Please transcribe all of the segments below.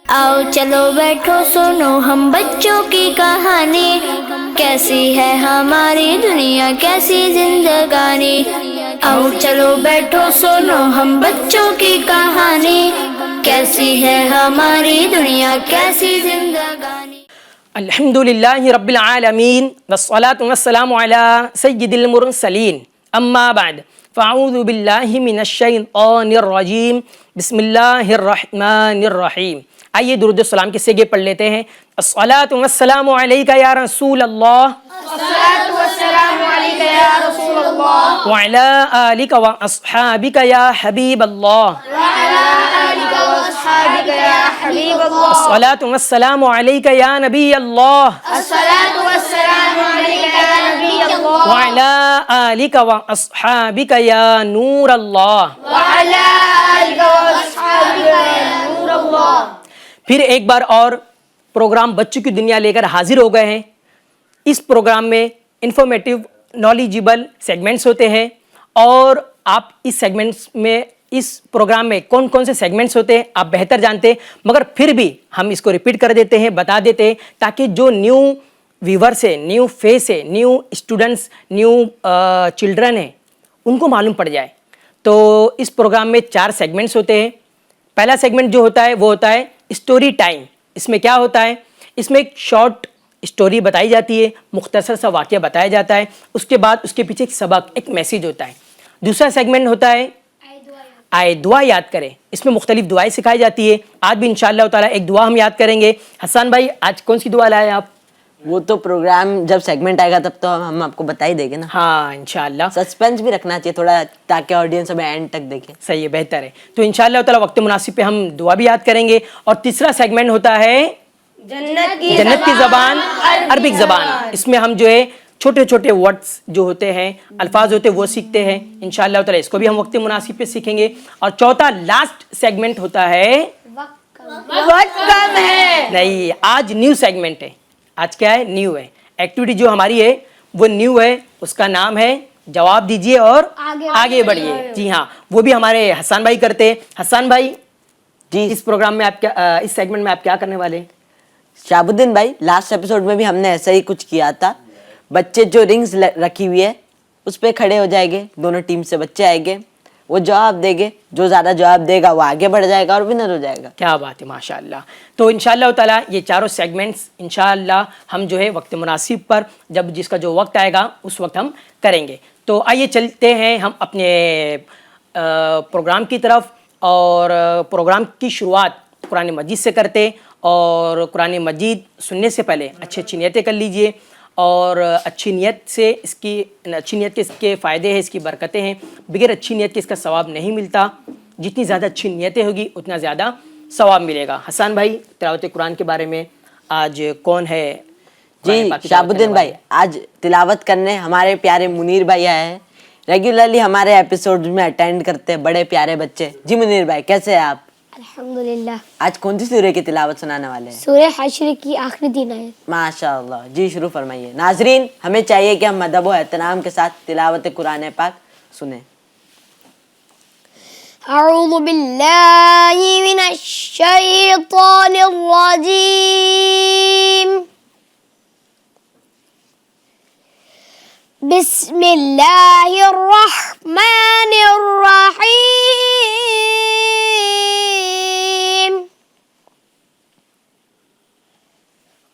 आओ चलो बैठो सुनो हम बच्चों की कहानी, कैसी है हमारी दुनिया कैसी जिंदगानी। आओ चलो बैठो सुनो हम बच्चों की कहानी, कैसी है हमारी दुनिया कैसी जिंदगानी। अल्हम्दुलिल्लाहि रब्बिल आलमीन वस्सलातु वस्सलामु अला सय्यिदिल मुरसलीन अम्मा बाद फ़अऊज़ु बिल्लाहि मिनश शैतानिर रजीम बिस्मिल्लाहिर रहमानिर रहीम। आइए दुरूद सलाम के सेगे पढ़ लेते हैं। अस्सलातु वस्सलामु अलैका या रसूल अल्लाह, अस्सलातु वस्सलामु अलैका या रसूल अल्लाह, व अला आलिका व अस्हाबिका या हबीब अल्लाह, व अला आलिका व अस्हाबिका या हबीब अल्लाह। अस्सलातु वस्सलामु अलैका या नबी अल्लाह, अस्सलातु वस्सलामु अलैका या नबी अल्लाह, व अला आलिका व अस्हाबिका या नूर अल्लाह, व अला आलिका व अस्हाबिका या नूर अल्लाह। फिर एक बार और प्रोग्राम बच्चों की दुनिया लेकर हाजिर हो गए हैं। इस प्रोग्राम में इंफॉर्मेटिव नॉलेजेबल सेगमेंट्स होते हैं और आप इस सेगमेंट्स में इस प्रोग्राम में कौन कौन से सेगमेंट्स होते हैं आप बेहतर जानते हैं, मगर फिर भी हम इसको रिपीट कर देते हैं, बता देते हैं, ताकि जो न्यू व्यूवर्स है, न्यू फेस है, न्यू स्टूडेंट्स, न्यू चिल्ड्रन है, उनको मालूम पड़ जाए। तो इस प्रोग्राम में 4 सेगमेंट्स होते हैं। पहला सेगमेंट जो होता है वो होता है स्टोरी टाइम। इसमें क्या होता है, इसमें एक शॉर्ट स्टोरी बताई जाती है, मुख्तसर सा वाक़या बताया जाता है, उसके बाद उसके पीछे एक सबक, एक मैसेज होता है। दूसरा सेगमेंट होता है आए दुआ याद करें। इसमें मुख्तलिफ दुआएं सिखाई जाती है। आज भी इंशाअल्लाह ताला एक दुआ हम याद करेंगे। हसन भाई आज कौन सी दुआ लाए आप? वो तो प्रोग्राम जब सेगमेंट आएगा तब तो हम आपको बता ही देंगे ना। हाँ इंशाअल्लाह। सस्पेंस भी रखना चाहिए थोड़ा, ताकि ऑडियंस हमें एंड तक देखे। सही है, बेहतर है। तो इंशाअल्लाह ताला वक्त मुनासिब पे हम दुआ भी याद करेंगे। और तीसरा सेगमेंट होता है जन्नत की ज़बान अरबिक ज़बान। इसमें हम जो है छोटे छोटे वर्ड्स जो होते हैं, अल्फाज होते हैं, वो सीखते हैं इंशाअल्लाह ताला। इसको भी हम वक्त मुनासिब पे सीखेंगे। और चौथा लास्ट सेगमेंट होता है वक्त कम है नहीं, आज न्यू सेगमेंट है। आज क्या है? न्यू है। एक्टिविटी जो हमारी है वो न्यू है, उसका नाम है जवाब दीजिए और आगे बढ़िए। जी हाँ, वो भी हमारे हसन भाई करते हैं। हसन भाई जी, इस प्रोग्राम में आप क्या, इस सेगमेंट में आप क्या करने वाले हैं? शाबुद्दीन भाई, लास्ट एपिसोड में भी हमने ऐसा ही कुछ किया था। बच्चे जो रिंग्स रखी हुई है उस पर खड़े हो जाएंगे, दोनों टीम से बच्चे आएंगे, वो जवाब देंगे, जो ज़्यादा जवाब देगा वो आगे बढ़ जाएगा और विनर हो जाएगा। क्या बात है, माशाअल्लाह। तो इंशाअल्लाह ताला ये चारों सेगमेंट्स इंशाअल्लाह हम जो है वक्त मुनासिब पर, जब जिसका जो वक्त आएगा उस वक्त हम करेंगे। तो आइए चलते हैं हम अपने प्रोग्राम की तरफ। और प्रोग्राम की शुरुआत कुरान मजीद से करते, और कुरान मजीद सुनने से पहले अच्छी अच्छी नियतें कर लीजिए। और अच्छी नीयत से अच्छी नीयत के इसके फ़ायदे हैं, इसकी बरकतें हैं। बगैर अच्छी नीयत के इसका सवाब नहीं मिलता। जितनी ज़्यादा अच्छी नीयतें होगी उतना ज़्यादा सवाब मिलेगा। हसन भाई, तिलावत कुरान के बारे में आज कौन है? जी शाबुद्दीन भाई, आज तिलावत करने हमारे प्यारे मुनीर भाई आए हैं। रेगुलरली हमारे एपिसोड में अटेंड करते हैं बड़े प्यारे बच्चे। जी मुनीर भाई, कैसे हैं आप? अल्हम्दुलिल्लाह। आज कौन सी सूरह की तिलावत सुनाने वाले हैं? सूरह हश्र की आखिरी 3 आयत। माशाअल्लाह। जी शुरू फरमाइए। नाजरीन, हमें चाहिए कि हम अदब और एहतराम के साथ तिलावत कुरान पाक सुने। अऊज़ु बिल्लाहि मिनश शैतानिर रजीम। बिस्मिल्लाहिर रहमानिर रहीम।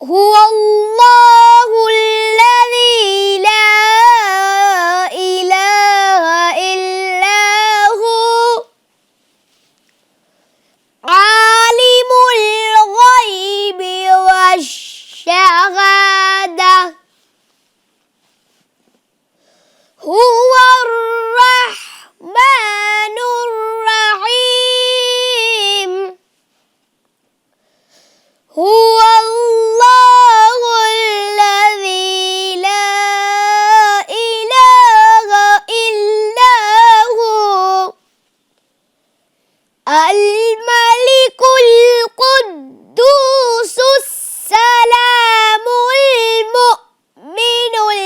हुवल्लाहुल्लज़ी ला इलाहा इल्ला हु आलिमुल ग़ैबि वश्शहादा हुवर रहमानुर रहीम। हुवल्लाहुल्लज़ी ला इलाहा इल्ला हु अल-मलिकुल कुद्दूसुस सलामुल मुअ्मिनुल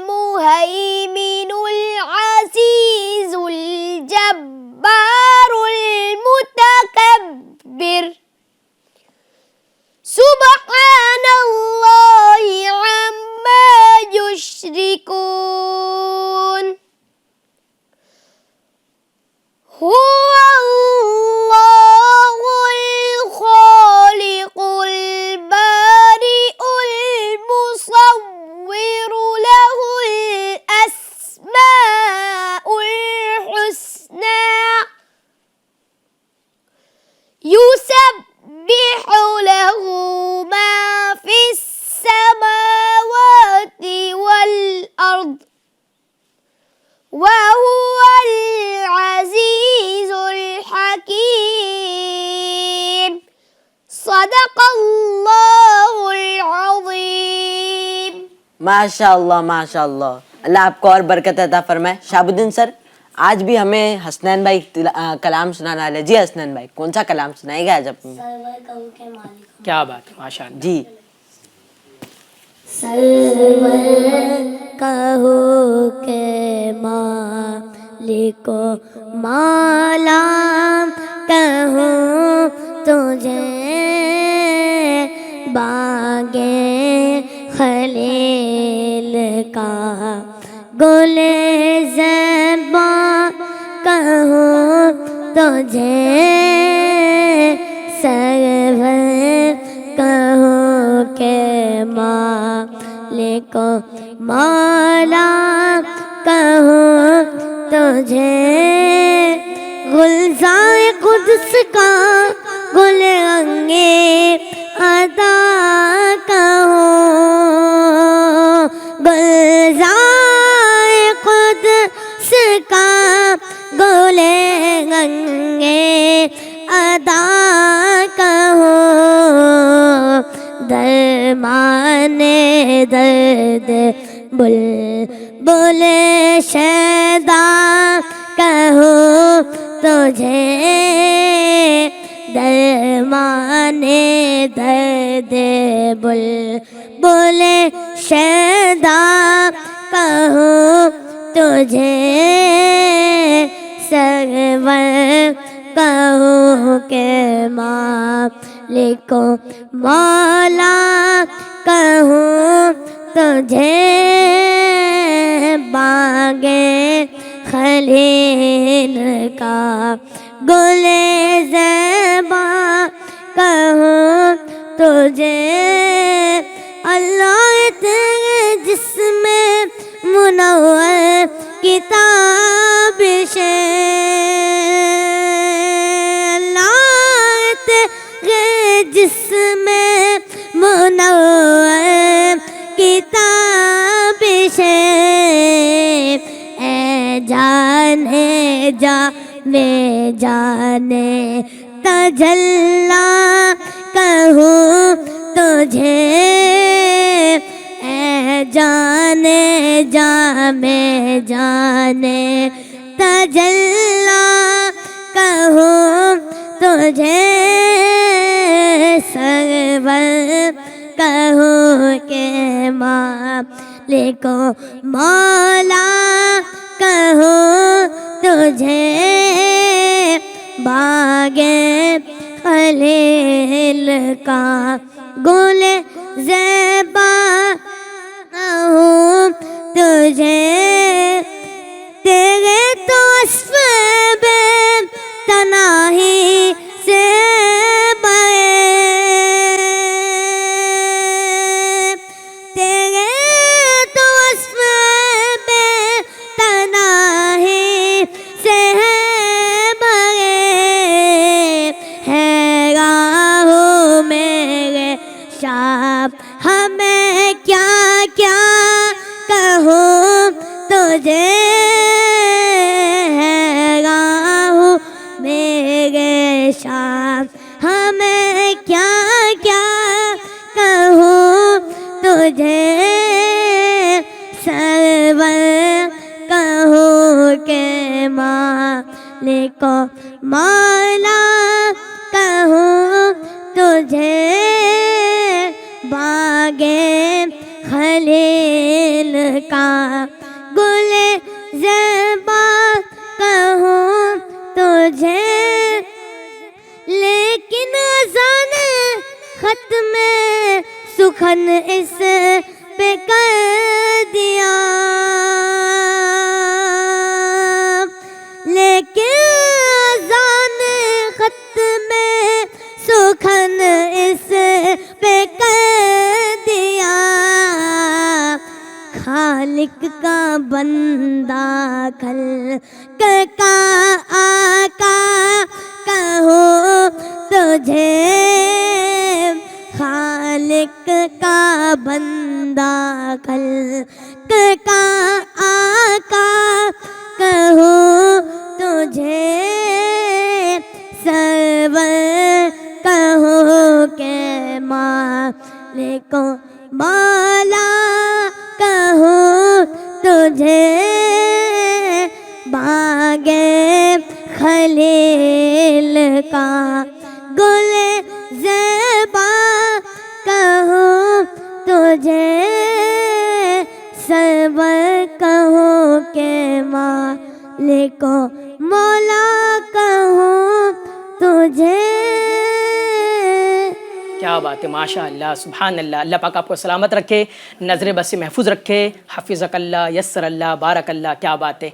मुहैमिनुल अज़ीज़ुल जब्बारुल मुतकब्बिर سبحان اللہ عما یشرکون هو اللہ الخالق البارئ المصور له الأسماء الحسنى يسبح له ما في السماوات والأرض وهو العزيز الحكيم صدق اللہ العظیم. ماشاء اللہ ماشاء اللہ. اللہ آپ کو اور برکت عطا فرمائے. شہاب الدین سر آج بھی ہمیں حسنین بھائی کلام سنانا ہے. جی حسنین بھائی کون سا کلام سنائے گا آج اپنے؟ کیا بات ہے، ماشاء اللہ. جی کہو کہ مالک و مولا کہوں تجھے باغے خلیل کا گل زیبا کہوں تجھے سرور کہوں کہ مالک و مولا کہوں تجھے گلزار قدس کا گل رنگے ادا کہوں گلزار قدس کا گل رنگے ادا کہوں درمانے درد بلبل شیدا کہوں تجھے درمانے درد بلبل شیدا کہوں تجھے سرور کہوں کہ مالک و مولا کہوں تجھے باغے خلیل کا گل زیبا کہوں تجھے اللہ تیرے جسم منور کتاب سے جسم منور کتاب سے اے جانے جا میں جانے تجلا کہوں تجھے اے جانے جا میں جانے تجلا کہوں تجھے سرور کہوں کہ مالک و مولا کہوں تجھے باغے خلیل کا گل زیبا کہوں تجھے تیرے تو وصف بے تناہی سے ہمیں کیا کیا کہوں تجھے راہو میرے شام ہمیں کیا کیا کہوں تجھے سرور کہوں کہ مالک و مولا کہوں تجھے باغے خلیل کا گل زیبا کہوں تجھے لیکن اذان ختم سخن اس پہ کر دیا، لیکن اذان ختم سخن اس پہ کر دیا، خالق کا بندہ خلق کا آقا کہوں تجھے، خالق کا بندہ خلق کا آقا کہوں تجھے، سرور کہوں کہ مالک مولا کہوں تجھے، باغ خلیل کا گل زیبا کہوں تجھے، سرور کہوں کہ مالک مولا کہوں تجھے۔ کیا بات ہے، ماشاء اللہ، سبحان اللہ۔ اللہ پاک آپ کو سلامت رکھے، نظر بد سے محفوظ رکھے، حفظک اللہ، یسر اللہ، بارک اللہ۔ کیا بات ہے،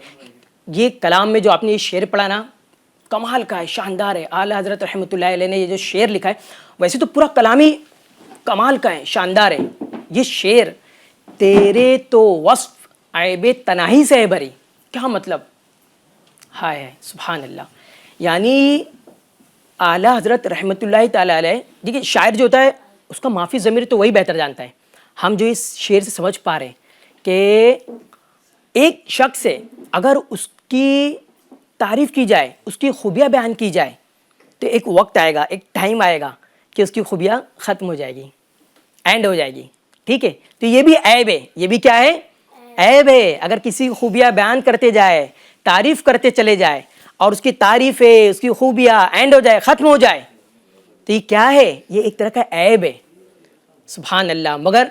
یہ کلام میں جو آپ نے یہ شعر پڑھا نا، کمال کا ہے، شاندار ہے۔ اعلیٰ حضرت رحمۃ اللہ علیہ نے یہ جو شعر لکھا ہے، ویسے تو پورا کلام ہی کمال کا ہے، شاندار ہے۔ یہ شعر تیرے تو وصف عیب تناہی سے ہے بھری، کیا مطلب، ہائے سبحان اللہ۔ یعنی اعلیٰ حضرت رحمۃ اللہ تعالیٰ علیہ، دیکھیے شاعر جو ہوتا ہے اس کا معافی ضمیر تو وہی بہتر جانتا ہے۔ ہم جو اس شعر سے سمجھ پا رہے ہیں کہ ایک شخص سے اگر اس کی تعریف کی جائے، اس کی خوبیاں بیان کی جائے، تو ایک وقت آئے گا، ایک ٹائم آئے گا کہ اس کی خوبیاں ختم ہو جائے گی، اینڈ ہو جائے گی، ٹھیک ہے۔ تو یہ بھی عیب ہے، یہ بھی کیا ہے، عیب ہے۔ اگر کسی کی خوبیاں بیان کرتے جائے، تعریف کرتے چلے جائے، اور اس کی تعریف ہے، اس کی خوبیاں اینڈ ہو جائے، ختم ہو جائے، تو یہ کیا ہے، یہ ایک طرح کا عیب ہے، سبحان اللہ۔ مگر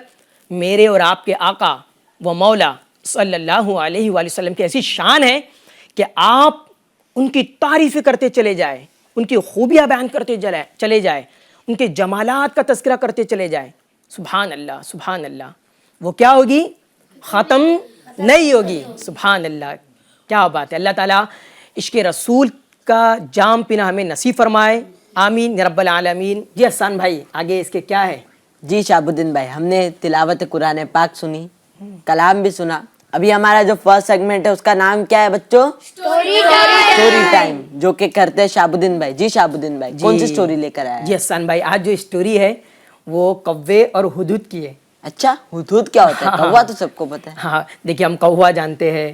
میرے اور آپ کے آقا و مولا صلی اللہ علیہ وآلہ وسلم کی ایسی شان ہے کہ آپ ان کی تعریفیں کرتے چلے جائیں، ان کی خوبیاں بیان کرتے چلے جائیں، ان کے جمالات کا تذکرہ کرتے چلے جائیں، سبحان اللہ سبحان اللہ، وہ کیا ہوگی، ختم نہیں ہوگی، سبحان اللہ۔ کیا بات ہے، اللہ تعالیٰ عشق رسول کا جام پینا ہمیں نصیب فرمائے، آمین یا رب العالمین۔ جی حسان بھائی، آگے اس کے کیا ہے؟ جی شہاب الدین بھائی، ہم نے تلاوت قرآن پاک سنی، کلام بھی سنا۔ ابھی ہمارا جو فرسٹ سیگمنٹ ہے اس کا نام کیا ہے بچوں؟ اسٹوری ٹائم، جو کہ کرتے ہیں شہاب الدین بھائی۔ جی شہاب الدین بھائی، کون سی اسٹوری لے کر آیا ہے؟ جی حسان بھائی، آج جو اسٹوری ہے وہ کوے اور ہدہد کی ہے۔ اچھا، ہدہد کیا ہوتا ہے؟ کوا تو سب کو پتہ ہے۔ ہاں دیکھیے، ہم کوا جانتے ہیں،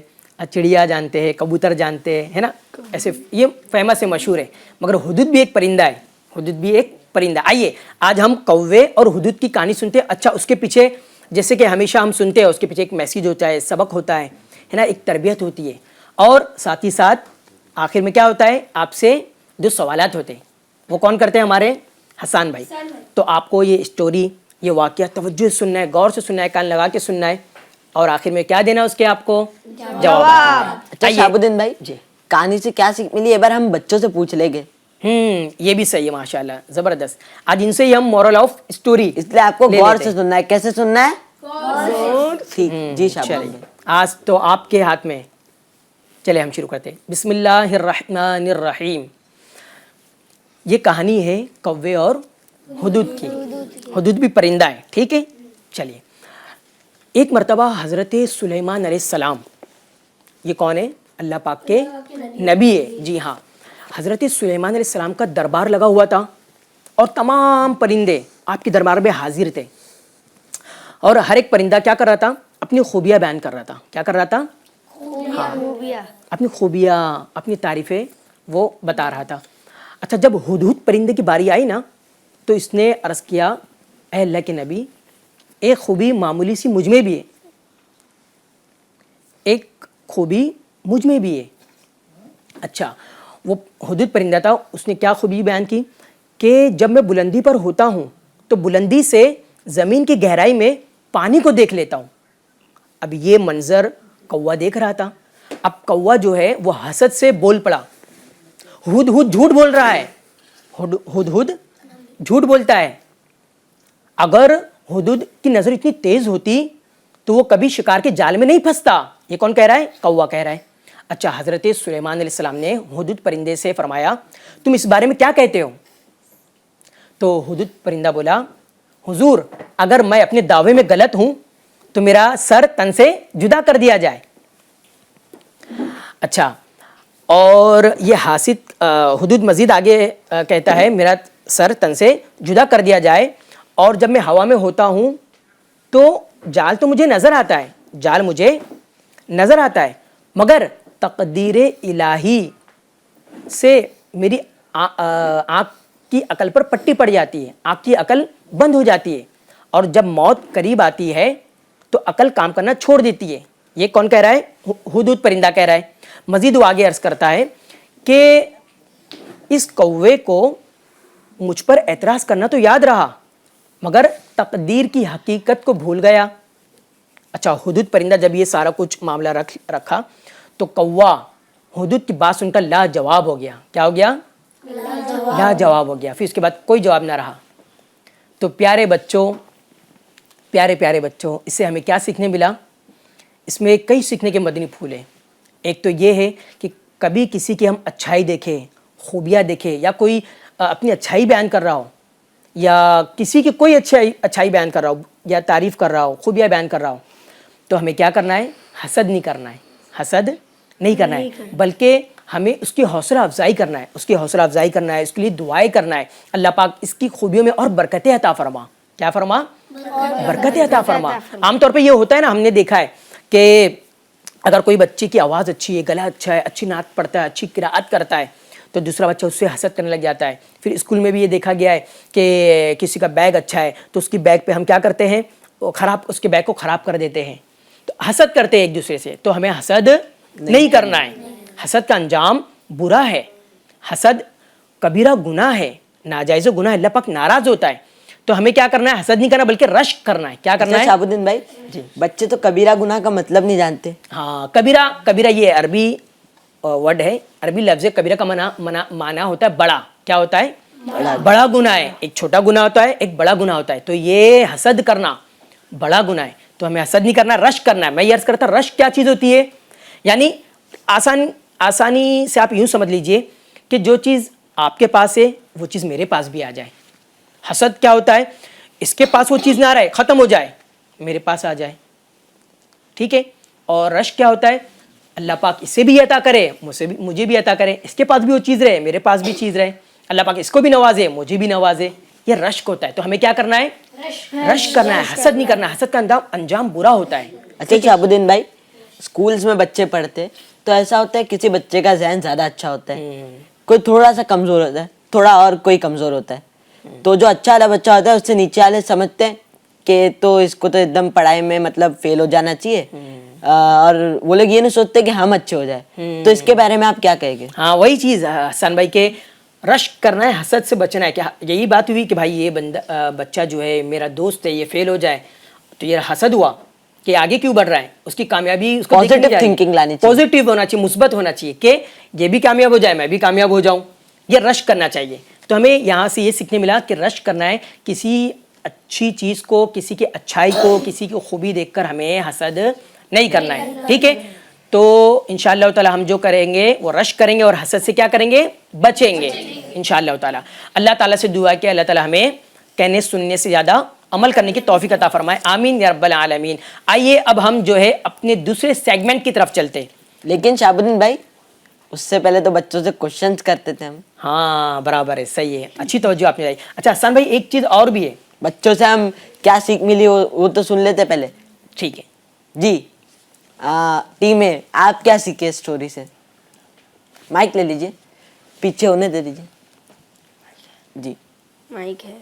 چڑیا جانتے ہیں، کبوتر جانتے ہیں، ہے نا، ایسے یہ فیمس ہے، مشہور ہے، مگر ہدہد بھی ایک پرندہ ہے، ہدہد بھی ایک پرندہ۔ آئیے آج ہم کوے اور ہدہد کی کہانی سنتے ہیں۔ اچھا، اس کے پیچھے جیسے کہ ہمیشہ ہم سنتے ہیں، اس کے پیچھے ایک میسیج ہوتا ہے، سبق ہوتا ہے نا، ایک تربیت ہوتی ہے، اور ساتھ ہی ساتھ آخر میں کیا ہوتا ہے، آپ سے جو سوالات ہوتے ہیں وہ کون کرتے ہیں، ہمارے حسان بھائی۔ تو آپ کو یہ اسٹوری، یہ واقعہ توجہ سے سننا ہے، غور سے سننا ہے، کان لگا کے سننا ہے، اور آخر میں کیا دینا اس کے آپ کو جواب۔ اچھا شہاب الدین بھائی، جی کہانی سے کیا سیکھ ملی، ایک بار ہم بچوں سے پوچھ لیں گے۔ یہ بھی صحیح ہے، ماشاءاللہ، زبردست۔ آج ان سے ہی ہم مورل آف اسٹوری، اس لیے آپ کو غور سے سننا ہے۔ کیسے سننا ہے؟ ٹھیک، جی شہاب الدین بھائی۔ آج تو آپ کے ہاتھ میں، چلے ہم شروع کرتے ہیں۔ بسم اللہ الرحمن الرحیم۔ یہ کہانی ہے کوے اور ہدہد کی۔ ہدہد بھی پرندہ ہے، ٹھیک ہے۔ چلیے، ایک مرتبہ حضرت سلیمان علیہ السلام، یہ کون ہے، اللہ پاک کے نبی ہے، جی ہاں، حضرت سلیمان علیہ السلام کا دربار لگا ہوا تھا، اور تمام پرندے آپ کے دربار میں حاضر تھے، اور ہر ایک پرندہ کیا کر رہا تھا، اپنی خوبیاں بیان کر رہا تھا۔ کیا کر رہا تھا، اپنی خوبیاں، اپنی تعریفیں وہ بتا رہا تھا۔ اچھا، جب ہدہد پرندے کی باری آئی نا، تو اس نے عرض کیا، اے اللہ کے نبی، ایک خوبی معمولی سی مجھ میں بھی ہے، ایک خوبی مجھ میں بھی ہے۔ اچھا، وہ ہدہد پرندہ تھا، اس نے کیا خوبی بیان کی کہ جب میں بلندی پر ہوتا ہوں تو بلندی سے زمین کی گہرائی میں پانی کو دیکھ لیتا ہوں۔ اب یہ منظر کوا دیکھ رہا تھا۔ اب کوا جو ہے وہ حسد سے بول پڑا، ہدہد جھوٹ بول رہا ہے، ہدہد جھوٹ بولتا ہے، अगर हुदूद की नज़र इतनी तेज़ होती तो वो कभी शिकार के जाल में नहीं फंसता। ये कौन कह रहा है? कौवा कह रहा है। अच्छा, हज़रत सुलेमान अलैहिस्सलाम ने हुदूद परिंदे से फरमाया, तुम इस बारे में क्या कहते हो? तो हुदूद परिंदा बोला, हुजूर, अगर मैं अपने दावे में गलत हूं तो मेरा सर तन से जुदा कर दिया जाए। अच्छा, और ये हासिद हुदूद मजीद आगे कहता है, मेरा सर तन से जुदा कर दिया जाए, और जब मैं हवा में होता हूँ तो जाल तो मुझे नज़र आता है, जाल मुझे नज़र आता है, मगर तकदीर इलाही से मेरी आँख की अकल पर पट्टी पड़ जाती है, आँख की अकल बंद हो जाती है, और जब मौत करीब आती है तो अकल काम करना छोड़ देती है। ये कौन कह रहा है? हुदूद परिंदा कह रहा है। मजीद वो आगे अर्ज़ करता है कि इस कौवे को मुझ पर एतराज़ करना तो याद रहा, मगर तकदीर की हकीकत को भूल गया। अच्छा, हुदूद परिंदा जब ये सारा कुछ मामला रखा तो कौवा हुदूद की बात सुनकर लाजवाब हो गया। क्या हो गया? लाजवाब हो गया। फिर उसके बाद कोई जवाब ना रहा। तो प्यारे बच्चों, प्यारे प्यारे बच्चों, इससे हमें क्या सीखने मिला? इसमें कई सीखने के मदनी फूल हैं। एक तो ये है कि कभी किसी की हम अच्छाई देखें, खूबियाँ देखें, या कोई अपनी अच्छाई बयान कर रहा हो, या किसी की कोई अच्छाई बयान कर रहा हो, या तारीफ़ कर रहा हो, खूबियाँ बयान कर रहा हो, तो हमें क्या करना है? हसद नहीं करना है, हसद नहीं करना है, बल्कि हमें उसकी हौसला अफजाई करना है, उसकी हौसला अफजाई करना है, उसके लिए दुआएं करना है। अल्लाह पाक इसकी खूबियों में और बरकतें अता फरमा। क्या फरमा? बरकतें अता फरमा। आमतौर पे ये होता है ना, हमने देखा है कि अगर कोई बच्चे की आवाज़ अच्छी है, गला अच्छा है, अच्छी नात पढ़ता है, अच्छी किराअत करता है, तो दूसरा बच्चा उससे हसद करने लग जाता है। फिर स्कूल में भी ये देखा गया है कि किसी का बैग अच्छा है तो उसकी बैग पे हम क्या करते हैं? उसके बैग को ख़राब कर देते हैं, तो हसद करते हैं एक दूसरे से। तो हमें हसद नहीं करना है। हसद का अंजाम बुरा है, हसद कबीरा गुनाह है, नाजायज़ गुनाह, अल्लाह पाक नाराज़ होता है। तो हमें क्या करना है? हसद नहीं करना, बल्कि रश्क करना है। क्या करना है? शाहबुद्दीन भाई जी, बच्चे तो कबीरा गुनाह का मतलब नहीं जानते। हाँ, कबीरा ये अरबी वर्ड है, अरबी लफ्ज़ कबीरा का माना होता है बड़ा। क्या होता है? बड़ा गुनाह है। एक छोटा गुनाह होता है, एक बड़ा गुनाह होता है। तो ये हसद करना बड़ा गुनाह है, तो हमें हसद नहीं करना, रश्क करना है। मैं ये अर्ज़ करता, रश्क क्या चीज़ होती है? यानी आसानी से आप यूँ समझ लीजिए कि जो चीज़ आपके पास है वो चीज़ मेरे पास भी आ जाए। हसद क्या होता है? इसके पास वो चीज़ ना रहे, ख़त्म हो जाए, मेरे पास आ जाए। ठीक है। और रश्क क्या होता है? अल्लाह पाक इसे भी अता करे, मुझे भी अता करे, इसके पास भी वो चीज़ रहे, मेरे पास भी चीज़ रहे, अल्लाह पाक इसको भी नवाजे, मुझे भी नवाजे। ये रश्क होता है। तो हमें क्या करना है? रश्क करना है, हसद नहीं करना। हसद का अंजाम बुरा होता है। अच्छा शाहबुद्दीन भाई, स्कूल्स में बच्चे पढ़ते तो ऐसा होता है किसी बच्चे का ज़हन ज़्यादा अच्छा होता है, कोई थोड़ा सा कमज़ोर होता है, थोड़ा और कोई कमज़ोर होता है। तो जो अच्छा वाला बच्चा होता है उससे नीचे वाले समझते हैं कि तो इसको तो एकदम पढ़ाई में मतलब फेल हो जाना चाहिए, और वो लोग ये नहीं सोचते कि हम अच्छे हो जाए। तो इसके बारे में आप क्या कहेंगे? हाँ, वही चीज़ हसन भाई के रश्क करना है, हसद से बचना है। क्या यही बात हुई कि भाई ये बच्चा जो है मेरा दोस्त है, ये फेल हो जाए, तो ये हसद हुआ कि आगे क्यों बढ़ रहा है, उसकी कामयाबी उसको पॉजिटिव थिंकिंग लानी चाहिए, पॉजिटिव होना चाहिए, मुस्बत होना चाहिए कि ये भी कामयाब हो जाए, मैं भी कामयाब हो जाऊं। ये रश्क करना चाहिए। तो हमें यहाँ से ये सीखने मिला कि रश्क करना है, किसी अच्छी चीज़ को, किसी की अच्छाई को, किसी की खूबी देखकर हमें हसद नहीं करना है। ठीक है। तो इंशाअल्लाह ताला हम जो करेंगे वो रश्क करेंगे और हसद से क्या करेंगे? बचेंगे इंशाअल्लाह ताला। अल्लाह ताला से दुआ कि अल्लाह ताला हमें कहने सुनने से ज़्यादा अमल करने की तौफीक अता फरमाए। आमीन या रब्बल आलमीन। आइए अब हम जो है अपने दूसरे सेगमेंट की तरफ चलते हैं। लेकिन शाहबुद्दीन भाई, उससे पहले तो बच्चों से क्वेश्चंस करते थे हम। हाँ, बराबर है, सही है, अच्छी तवज्जो आपने दी। अच्छा हसन भाई, एक चीज़ और भी है, बच्चों से हम क्या सीख मिली वो तो सुन लेते पहले। ठीक है जी। टीम में आप क्या सीखे स्टोरी से? माइक ले लीजिए, पीछे होने दे दीजिए। जी। माइक है।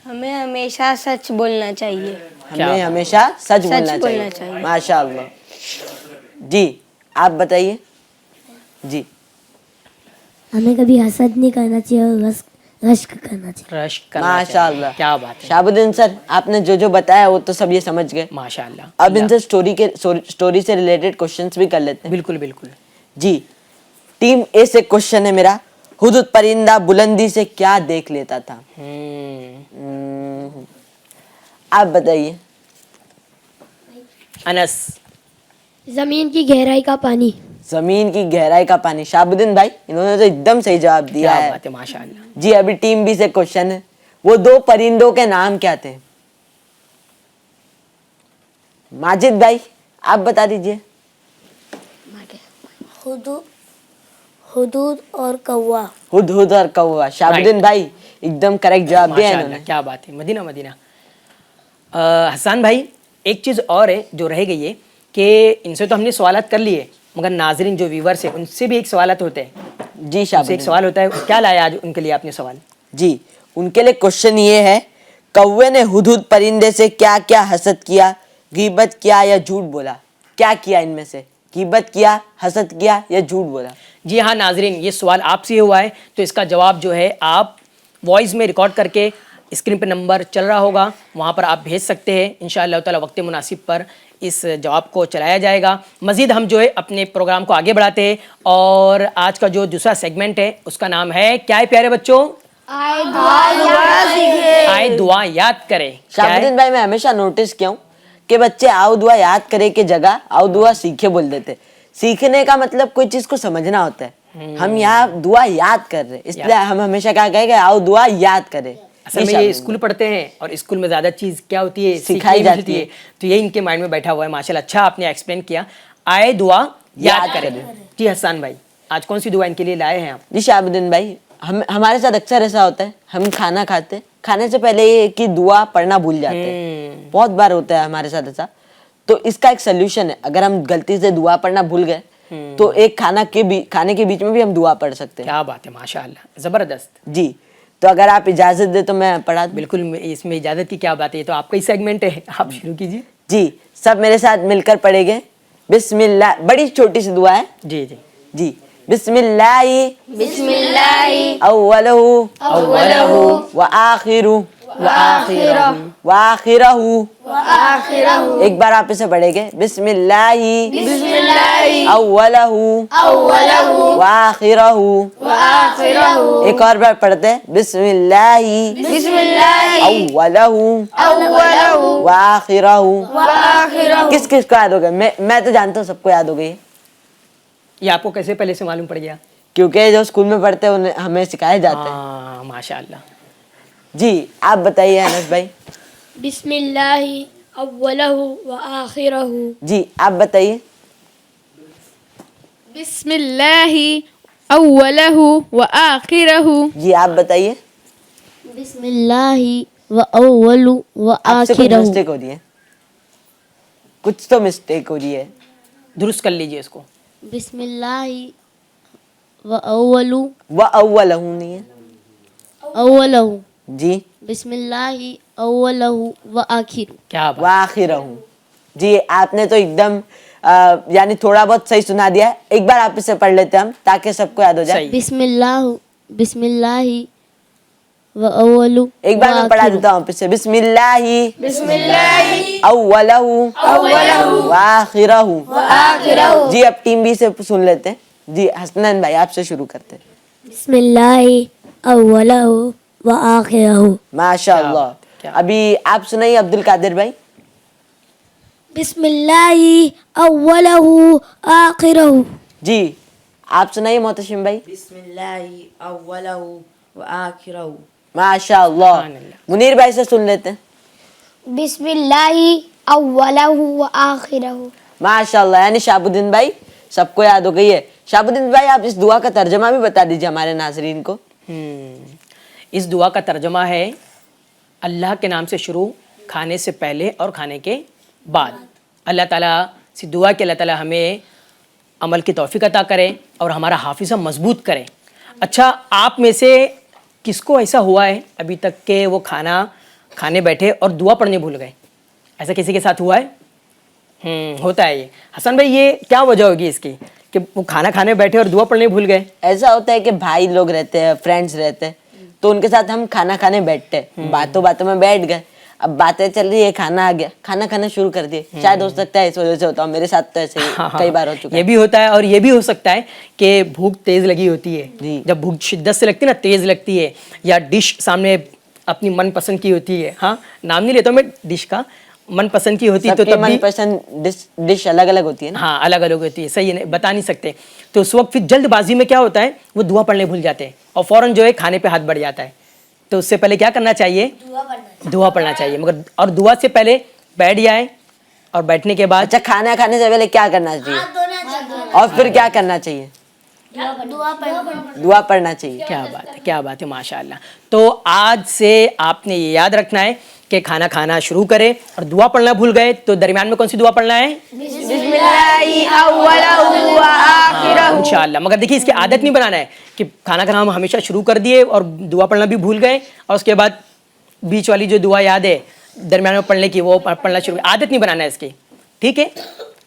हमें हमेशा सच बोलना चाहिए। हमें हमेशा सच बोलना चाहिए। माशाअल्लाह। जी, आप बताइए। जी। हमें कभी हसद नहीं करना चाहिए और रश्क करना चाहिए। रश्क करना माशाअल्लाह, क्या बात है। शाहबुद्दीन सर, आपने जो जो बताया वो तो सब ये समझ गए माशाअल्लाह। अब इनसे स्टोरी से रिलेटेड क्वेश्चंस भी कर लेते हैं। बिल्कुल बिल्कुल। जी। टीम ए से क्वेश्चन है मेरा, हुदूद परिंदा बुलंदी से क्या देख लेता था? आप बताइए। अनस। जमीन की गहराई का पानी। जमीन की गहराई का पानी। शाहबुद्दीन भाई, इन्होंने तो एकदम सही जवाब दिया क्या है। बात है, माशाअल्लाह। जी, अभी टीम बी से क्वेश्चन है, वो दो परिंदों के नाम क्या थे? माजिद भाई, आप बता दीजिए। हुदूद और कौवा। हुदहुद और कौवा। शाहबुद्दीन भाई एकदम करेक्ट जवाब दिया है माशाअल्लाह, इन्होंने। क्या बात है, मदीना मदीना। हसन भाई, एक चीज़ और है जो रह गई है कि इनसे तो हमने सवालात कर लिए, मगर नाजरीन जो व्यूवर्स है उनसे भी एक सवालात होते हैं। जी उनसे एक शाहबुद्दीन सवाल होता है, क्या लाया आज उनके लिए आपने सवाल? जी, उनके लिए क्वेश्चन ये है, कौवे ने हुदहुद परिंदे से क्या क्या हसद किया, गीबत किया या झूठ बोला? क्या किया इनमें से? गीबत किया, हसद किया या झूठ बोला? जी हाँ नाजरीन, ये सवाल आपसे हुआ है, तो इसका जवाब जो है आप वॉइस में रिकॉर्ड करके स्क्रीन पर नंबर चल रहा होगा, वहाँ पर आप भेज सकते हैं। इंशाअल्लाह ताला वक्त मुनासिब पर इस जवाब को चलाया जाएगा। मज़ीद हम जो है अपने प्रोग्राम को आगे बढ़ाते हैं और आज का जो दूसरा सेगमेंट है उसका नाम है, क्या है प्यारे बच्चों? आए दुआ याद करें। क्या है? शाहबुद्दीन भाई, मैं हमेशा नोटिस किया हूँ कि बच्चे आओ दुआ याद करे की जगह आओ दुआ सीखे बोल देते। सीखने का मतलब कोई चीज को समझना होता है। हम यहाँ दुआ याद कर रहे हैं, इसलिए हम हमेशा क्या कहेंगे, आओ दुआ याद करें। असल में ये स्कूल पढ़ते हैं और स्कूल में ज़्यादा चीज़ क्या होती है, सिखाई सीखने जाती मिलती है। तो ये इनके माइंड में बैठा हुआ है। माशाल्लाह, अच्छा आपने एक्सप्लेन किया। आए दुआ याद याद करें। करें। जी हसन भाई, आज कौन सी दुआ इनके लिए लाए हैं आप? जी शाहबुद्दीन भाई, हमारे साथ अक्सर ऐसा होता है, हम खाना खाते, खाने से पहले ये कि दुआ पढ़ना भूल जाते हैं। बहुत बार होता है हमारे साथ ऐसा। तो इसका एक सोल्यूशन है, अगर हम गलती से दुआ पढ़ना भूल गए तो एक खाने के बीच में भी हम दुआ पढ़ सकते हैं। क्या बात है, माशाल्लाह, ज़बरदस्त। जी, तो अगर आप इजाजत दे तो मैं पढ़ा दूं? बिल्कुल, इसमें इजाज़त की क्या बात है, ये तो आपका ही सेगमेंट है, आप शुरू कीजिए। जी, सब मेरे साथ मिलकर पढ़ेंगे। बिस्मिल्लाह, बड़ी छोटी सी दुआ है। जी जी। जी, बिस्मिल्लाहि अव्वलहु व आखिरहु व आखिरहु। एक बार आप इसे पढ़ेंगे, बिस्मिल्लाहि अव्वलहु व आखिरहु। एक और बार पढ़ते हैं, बिस्मिल्लाहि अव्वलहु व आखिरहु। किस किस को याद हो गया? मैं तो जानता हूँ सबको याद हो गई है, ये आपको कैसे पहले से मालूम पड़ गया? क्योंकि जो स्कूल में पढ़ते हैं उन्हें हमें सिखाए जाते हैं। हाँ, माशाल्लाह। जी, आप बताइए अनस भाई। बिस्मिल्लाहि अव्वलहु व आखिरहु। जी, आप बताइए। बिस्मिल्लाहि अव्वलहु व आखिरहु। जी, आप बताइए। बिस्मिल्लाहि व अव्वलु व आपसे कुछ आखिरहु। मिस्टेक हो रही है, कुछ तो मिस्टेक हो रही है। दुरुस्त कर लीजिए इसको। बिस्मिल्लाहि व अव्वलु वह अव्वलहु नहीं है। अव्वलहु। जी, बिस्मिल्लाहि अव्वलहु व आखिरहु। क्या बात। वह आखिरहु। जी, आपने तो एकदम यानी थोड़ा बहुत सही सुना दिया है। एक बार आप इसे पढ़ लेते हैं हम, ताकि सबको याद हो जाए। सही। बिस्मिल्लाहि व अव्वलु। एक बार मैं पढ़ा देता हूँ इसे, बिस्मिल्लाहि अव्वलहु व आखिरहु। जी, अब टीम बी से सुन लेते हैं। जी, हसनैन भाई आपसे शुरू करते हैं। बिस्मिल्लाहि अव्वलहु व आखिरहु। माशाअल्लाह। क्या? अभी आप सुनाइए अब्दुल कादिर भाई। बिस्मिल्लाहि अव्वलहु आखिरहु। जी, आप सुनाइए मोहतशिम भाई। बिस्मिल्लाहि अव्वलहु व आखिरहु। माशाअल्लाह। सुभानअल्लाह। मुनीर भाई से सुन लेते हैं। बिस्मिल्लाहि अव्वलहु व आखिरहु। माशाअल्लाह, यानी शाहबुद्दीन भाई सबको याद हो गई है। शाहबुद्दीन भाई, आप इस दुआ का तर्जमा भी बता दीजिए हमारे नाजरीन को। इस दुआ का तर्जमा है, अल्लाह के नाम से शुरू, खाने से पहले और खाने के बाद। अल्लाह ताला से दुआ कि अल्लाह ताला हमें अमल की तौफीक अता करे और हमारा हाफिज़ा मजबूत करे। अच्छा, आप में से किसको ऐसा हुआ है अभी तक के वो खाना खाने बैठे और दुआ पढ़ने भूल गए? ऐसा किसी के साथ हुआ है? होता है ये। हसन भाई, ये क्या वजह होगी इसकी कि वो खाना खाने बैठे और दुआ पढ़ने भूल गए? ऐसा होता है कि भाई लोग रहते हैं, फ्रेंड्स रहते हैं, तो उनके साथ हम खाना खाने बैठते हैं, बातों बातों में बैठ गए, अब बातें चल रही है, खाना आ गया, खाना खाना शुरू कर दिए। शायद हो सकता है इस वजह से होता है, मेरे साथ तो ऐसे ही कई बार हो चुका ये है। भी होता है। और ये भी हो सकता है कि भूख तेज लगी होती है। जी। जब भूख शिद्दत से लगती है ना, तेज लगती है, या डिश सामने अपनी मन पसंद की होती है, हाँ नाम नहीं लेता मैं डिश का, मन पसंद की होती तो सबकी तब भी मनपसंद डिश अलग अलग होती है ना। हाँ अलग अलग होती है, सही है, बता नहीं सकते। तो उस वक्त फिर जल्दबाजी में क्या होता है, वो दुआ पढ़ने भूल जाते हैं और फौरन जो है खाने पे हाथ बढ़ जाता है। तो उससे पहले क्या करना चाहिए, दुआ पढ़ना चाहिए। मगर और दुआ से पहले बैठ जाए और बैठने के बाद अच्छा, खाना खाने से पहले क्या करना चाहिए और फिर क्या करना चाहिए? दुआ पढ़ना चाहिए। क्या बात है, क्या बात है, माशाअल्लाह। तो आज से आपने ये याद रखना है कि खाना खाना शुरू करें और दुआ पढ़ना भूल गए तो दरमियान में कौन सी दुआ पढ़ना है, इंशाअल्लाह। मगर देखिए इसकी आदत नहीं बनाना है कि खाना खाना हम हमेशा शुरू कर दिए और दुआ पढ़ना भी भूल गए और उसके बाद बीच वाली जो दुआ याद है दरमियान में पढ़ने की वो पढ़ना शुरू, आदत नहीं बनाना है इसकी, ठीक है।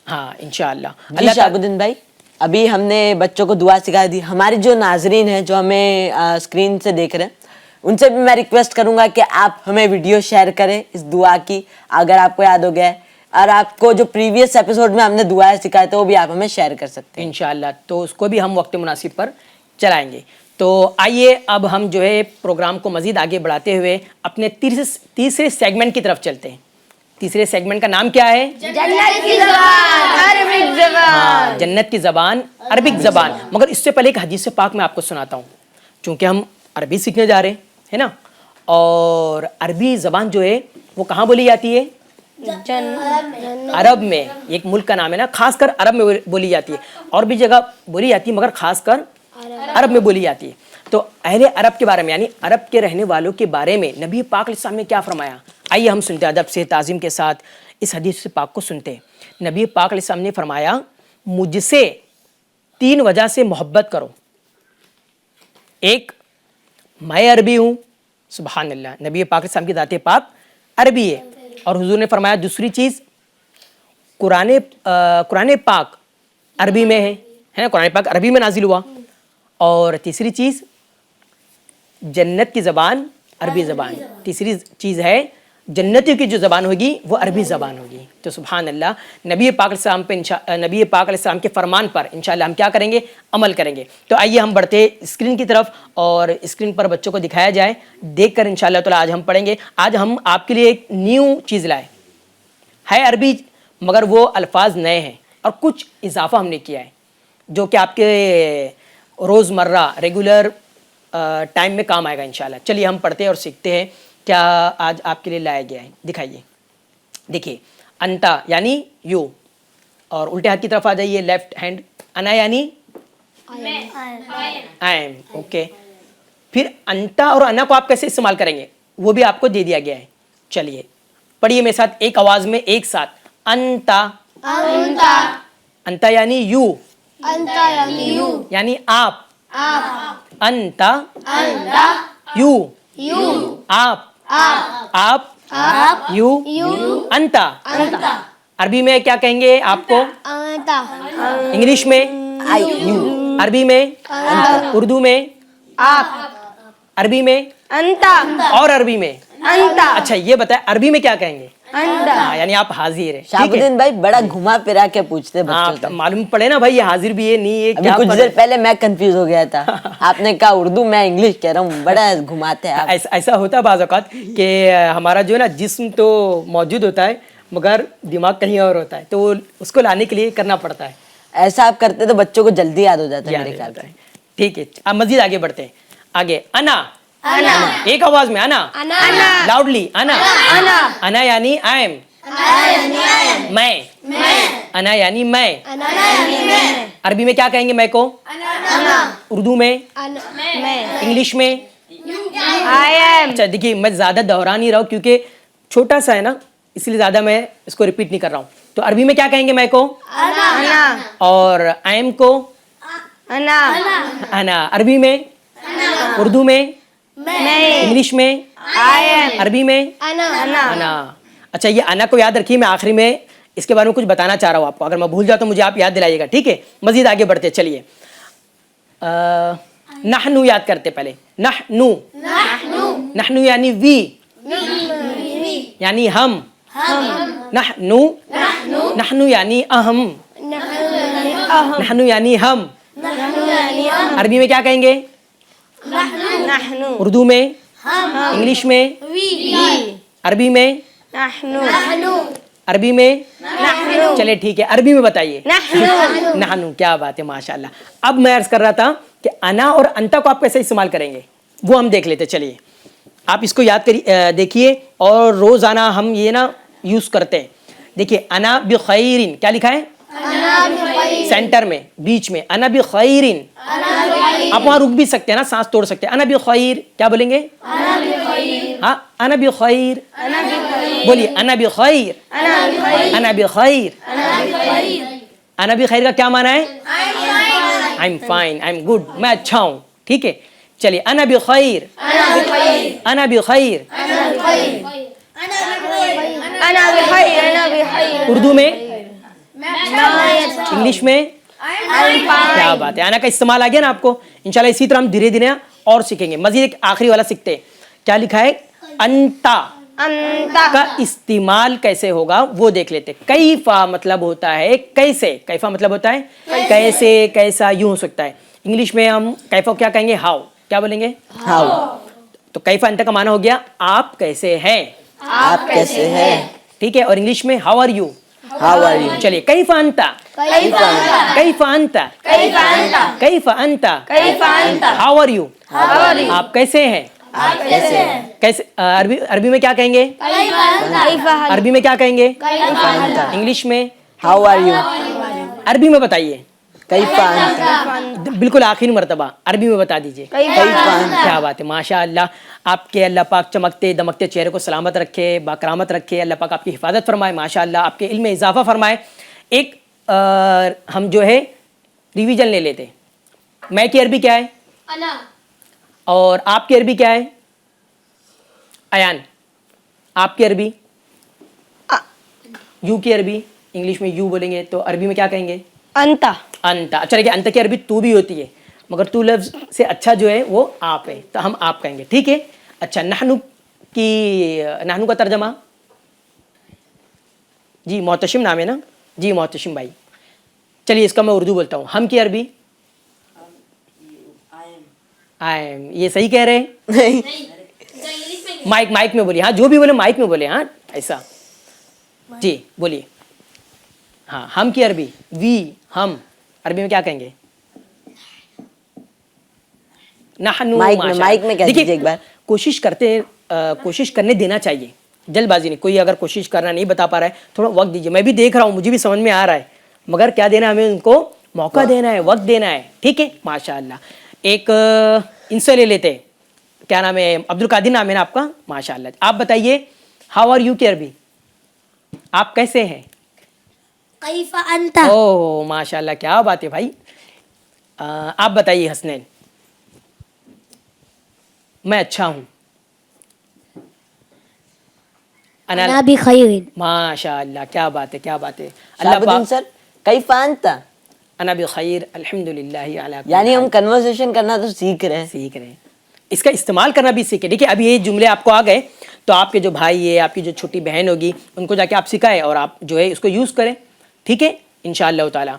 हाँ इंशाअल्लाह। जी शाहबुद्दीन भाई, अभी हमने बच्चों को दुआ सिखा दी। हमारे जो नाजरीन हैं जो हमें स्क्रीन से देख रहे हैं, उनसे भी मैं रिक्वेस्ट करूंगा कि आप हमें वीडियो शेयर करें इस दुआ की, अगर आपको याद हो गया है, और आपको जो प्रीवियस एपिसोड में हमने दुआएं सिखाए थे वो भी आप हमें शेयर कर सकते हैं इंशाअल्लाह। तो उसको भी हम वक्त मुनासिब पर चलाएंगे। तो आइए अब हम जो है प्रोग्राम को मज़ीद आगे बढ़ाते हुए अपने तीसरे सेगमेंट की तरफ चलते हैं। तीसरे सेगमेंट का नाम क्या है, जन्नत की ज़बान अरबिक ज़बान। जन्नत की ज़बान अरबिक ज़बान। मगर इससे पहले एक हदीस पाक मैं आपको सुनाता हूँ, चूँकि हम अरबी सीखने जा रहे हैं, है ना। और अरबी ज़बान जो है वो कहाँ बोली जाती है, अरब में। एक मुल्क का नाम है ना, खासकर अरब में बोली जाती है, और भी जगह बोली जाती है मगर खासकर अरब में बोली जाती है। तो अहले अरब के बारे में यानी अरब के रहने वालों के बारे में नबी पाक अलैहिस्सलाम ने क्या फरमाया, आइए हम सुनते हैं, अदब से ताज़ीम के साथ इस हदीस पाक को सुनते हैं। नबी पाक अलैहिस्सलाम ने फरमाया, मुझसे 3 वजह से मोहब्बत करो। एक, मैं अरबी हूँ, सुभान अल्लाह, नबी पाक अलैहिस्सलाम की ज़ात पाक अरबी है। और हुजूर ने फरमाया दूसरी चीज़, कुरान पाक अरबी में है ना, कुरान पाक अरबी में नाजिल हुआ। और तीसरी चीज़, जन्नत की ज़बान अरबी ज़बान। तीसरी चीज़ है जन्नतियों की जो ज़बान होगी वो अरबी ज़बान होगी। तो सुभान अल्लाह, नबी पाक अलैहिस्सलाम के फरमान पर इंशाअल्लाह हम क्या करेंगे, अमल करेंगे। तो आइए हम बढ़ते स्क्रीन की तरफ और स्क्रीन पर बच्चों को दिखाया जाए, देखकर इंशाअल्लाह ताला आज हम पढ़ेंगे। आज हम आपके लिए एक न्यू चीज़ लाए है, अरबी, मगर वो अल्फाज नए हैं और कुछ इजाफा हमने किया है जो कि आपके रोज़मर्रा रेगुलर टाइम में काम आएगा इंशाल्लाह। चलिए हम पढ़ते हैं और सीखते हैं क्या आज आपके लिए लाया गया है। दिखाइए, देखिए, अंता यानी यू, और उल्टे हाथ की तरफ आ जाइए, लेफ्ट हैंड, अना यानी आई एम, ओके। फिर अंता और अना को आप कैसे इस्तेमाल करेंगे वो भी आपको दे दिया गया है। चलिए पढ़िए मेरे साथ एक आवाज में एक साथ, अंता, अंता, अंता यानी यू, अंता यानी यू, यानी आप, अंता, अंता, यू, यू, आप, आप, यू, अंता। अरबी में क्या कहेंगे आपको, अंता, इंग्लिश में आई यू, अरबी में, उर्दू में आप, अरबी में, अंता, और अरबी में। अंता, अच्छा ये बताए अरबी में क्या कहेंगे, अंता। हाँ, यानी आप हाजिर है, ठीक है। शाहबुद्दीन भाई बड़ा घुमा फिरा के पूछते हैं हाँ, बच्चों से। मालूम पड़े ना भाई, ये हाजिर भी है नहीं है, अभी क्या कुछ फर्क देर है? पहले मैं कंफ्यूज हो गया था, आपने कहा उर्दू, मैं इंग्लिश कह रहा हूँ, बड़ा घुमाते हैं आप। ऐसा होता है बाज़ औक़ात कि हमारा जो है ना जिस्म तो मौजूद होता है मगर दिमाग कहीं और होता है, तो उसको लाने के लिए करना पड़ता है, ऐसा आप करते तो बच्चों को जल्दी याद हो जाता है याद मेरे हो ख्याल जाता से। है। ठीक है, अब मजीद आगे बढ़ते हैं। आगे, अना, एक आवाज में, अना, लाउडली, अना, अना यानी आई एम, मैं, अना यानी मैं। अरबी में क्या कहेंगे मैं को, उर्दू में, इंग्लिश में, आई एम। अच्छा देखिए मैं ज़्यादा दोहरा नहीं रहा हूँ क्योंकि छोटा सा है ना, इसलिए ज़्यादा मैं इसको रिपीट नहीं कर रहा हूँ। तो अरबी में क्या कहेंगे मैं को, अना, और आई एम को, अना, अना। अरबी में, उर्दू में, मैं, इंग्लिश में, आई एम, अरबी में, अना, अना। अच्छा ये अना को याद रखिए, मैं आखिरी में इसके बारे में कुछ बताना चाह रहा हूँ आपको, अगर मैं भूल जाता तो मुझे आप याद दिलाइएगा, ठीक है। मजीद आगे बढ़ते चलिए, नहनु याद करते पहले, नहनु, नहनु यानी वी, यानी हम, नहनु, नहनु यानी अहम, नहनु यानी हम। अरबी में क्या कहेंगे, नहनु, उर्दू में, इंग्लिश में अरबी में अरबी में चले ठीक है, अरबी में बताइए नहनु। क्या बात है, माशाल्लाह। अब मैं अर्ज कर रहा था कि अना और अंता को आप कैसे इस्तेमाल करेंगे वो हम देख लेते। चलिए आप इसको याद करिए, देखिए, और रोजाना हम ये ना यूज करते हैं। देखिए अना बि खैरिन, क्या लिखा है सेंटर में बीच में, अना बि खैरिन। आप वहां रुक भी सकते हैं ना, सांस तोड़ सकते हैं। अना बि खैर, क्या बोलेंगे? हाँ, अना बि खैर, बोलिए अना बि खैर, अना बि खैर। अना बि खैर का क्या माना है? I am fine, I am good, मैं अच्छा हूँ। ठीक है, चलिए अना बि खैर, अना बि खैर। उर्दू में, इंग्लिश में, क्या बात है, अना का इस्तेमाल आ गया ना आपको। इंशाल्लाह इसी तरह हम धीरे धीरे और सीखेंगे। मजीद एक आखिरी वाला सीखते हैं, क्या लिखा है? अंता का इस्तेमाल कैसे होगा वो देख लेते। कैफा मतलब होता है कैसे, कैफा मतलब होता है कैसे, कैसा, यूं हो सकता है। इंग्लिश में हम कैफा क्या कहेंगे? हाउ, क्या बोलेंगे? हाउ। तो कैफा अंता का माना हो गया आप कैसे हैं, आप कैसे हैं? ठीक है। और इंग्लिश में how are you, how are you. चलिए कैफा अंता, कैफा अंता, कैफा अंता, हाउ आर यू, आप कैसे हैं, आप कैसे हैं? कैसे अरबी में क्या कहेंगे? अरबी में क्या कहेंगे? इंग्लिश में हाउ आर यू। अरबी में बताइए, कैफा अंता। बिल्कुल आखिरी मर्तबा अरबी में बता दीजिए। क्या बात है, माशाअल्लाह। आपके अल्लाह पाक चमकते दमकते चेहरे को सलामत रखे, बाकरामत रखे। अल्लाह पाक आपकी हिफाजत फरमाए, माशाअल्लाह आपके इल्म में इजाफा फरमाए। एक हम जो है रिवीजन ले लेते। मैं की अरबी क्या है? अना। और आपकी अरबी क्या है? अयान। आपकी अरबी? यू की अरबी, इंग्लिश में यू बोलेंगे तो अरबी में क्या कहेंगे? अंता। अंता। अच्छा देखिए, अंत की अरबी तू भी होती है, मगर तू लफ्ज से अच्छा जो है वो आप है, तो हम आप कहेंगे, ठीक है। अच्छा, नहनु की, नहनु का तर्जमा? जी मोहतशिम नाम है ना? जी मोहतशिम भाई। चलिए इसका मैं उर्दू बोलता हूँ। हम की अरबी? I am. ये सही कह रहे हैं? माइक में बोलिए, हाँ जो भी बोले माइक में बोले, हाँ ऐसा। जी बोलिए। हाँ, हम की अरबी? वी, हम। अरबी में क्या कहेंगे? नहनु। माइक में कह दीजिए एक बार। कोशिश करते हैं, कोशिश करने देना चाहिए, जल्दबाजी नहीं। कोई अगर कोशिश करना नहीं बता पा रहा है, थोड़ा वक्त दीजिए। मैं भी देख रहा हूँ, मुझे भी समझ में आ रहा है, मगर क्या देना है हमें, उनको मौका देना है, वक्त देना है, ठीक है। माशाअल्लाह। एक इनसे ले लेते, क्या नाम है? अब्दुल कादिर नाम है ना आपका? माशाअल्लाह। आप बताइए हाउ आर यू की अरबी, आप कैसे हैं? कैफा अंता। ओह माशाल्लाह, क्या बात है भाई। आप बताइए हसनैन। मैं अच्छा हूँ। अना भी खैरिन। माशाल्लाह, क्या बात है, क्या बात है। शाहबुद्दीन सर, कैफा अंता? अना भी खैर अल्हम्दुलिल्लाह अला कुल्ली यानी हम हाल। कन्वर्सेशन करना तो सीख रहे हैं। सीख रहे हैं, इसका इस्तेमाल करना भी सीखे। देखिए अभी ये जुमले आपको आ गए, तो आपके जो भाई है, आपकी जो छोटी बहन होगी, उनको जाके आप सिखाएं और आप जो है इसको यूज़ करें, ठीक है, इंशाअल्लाह ताला।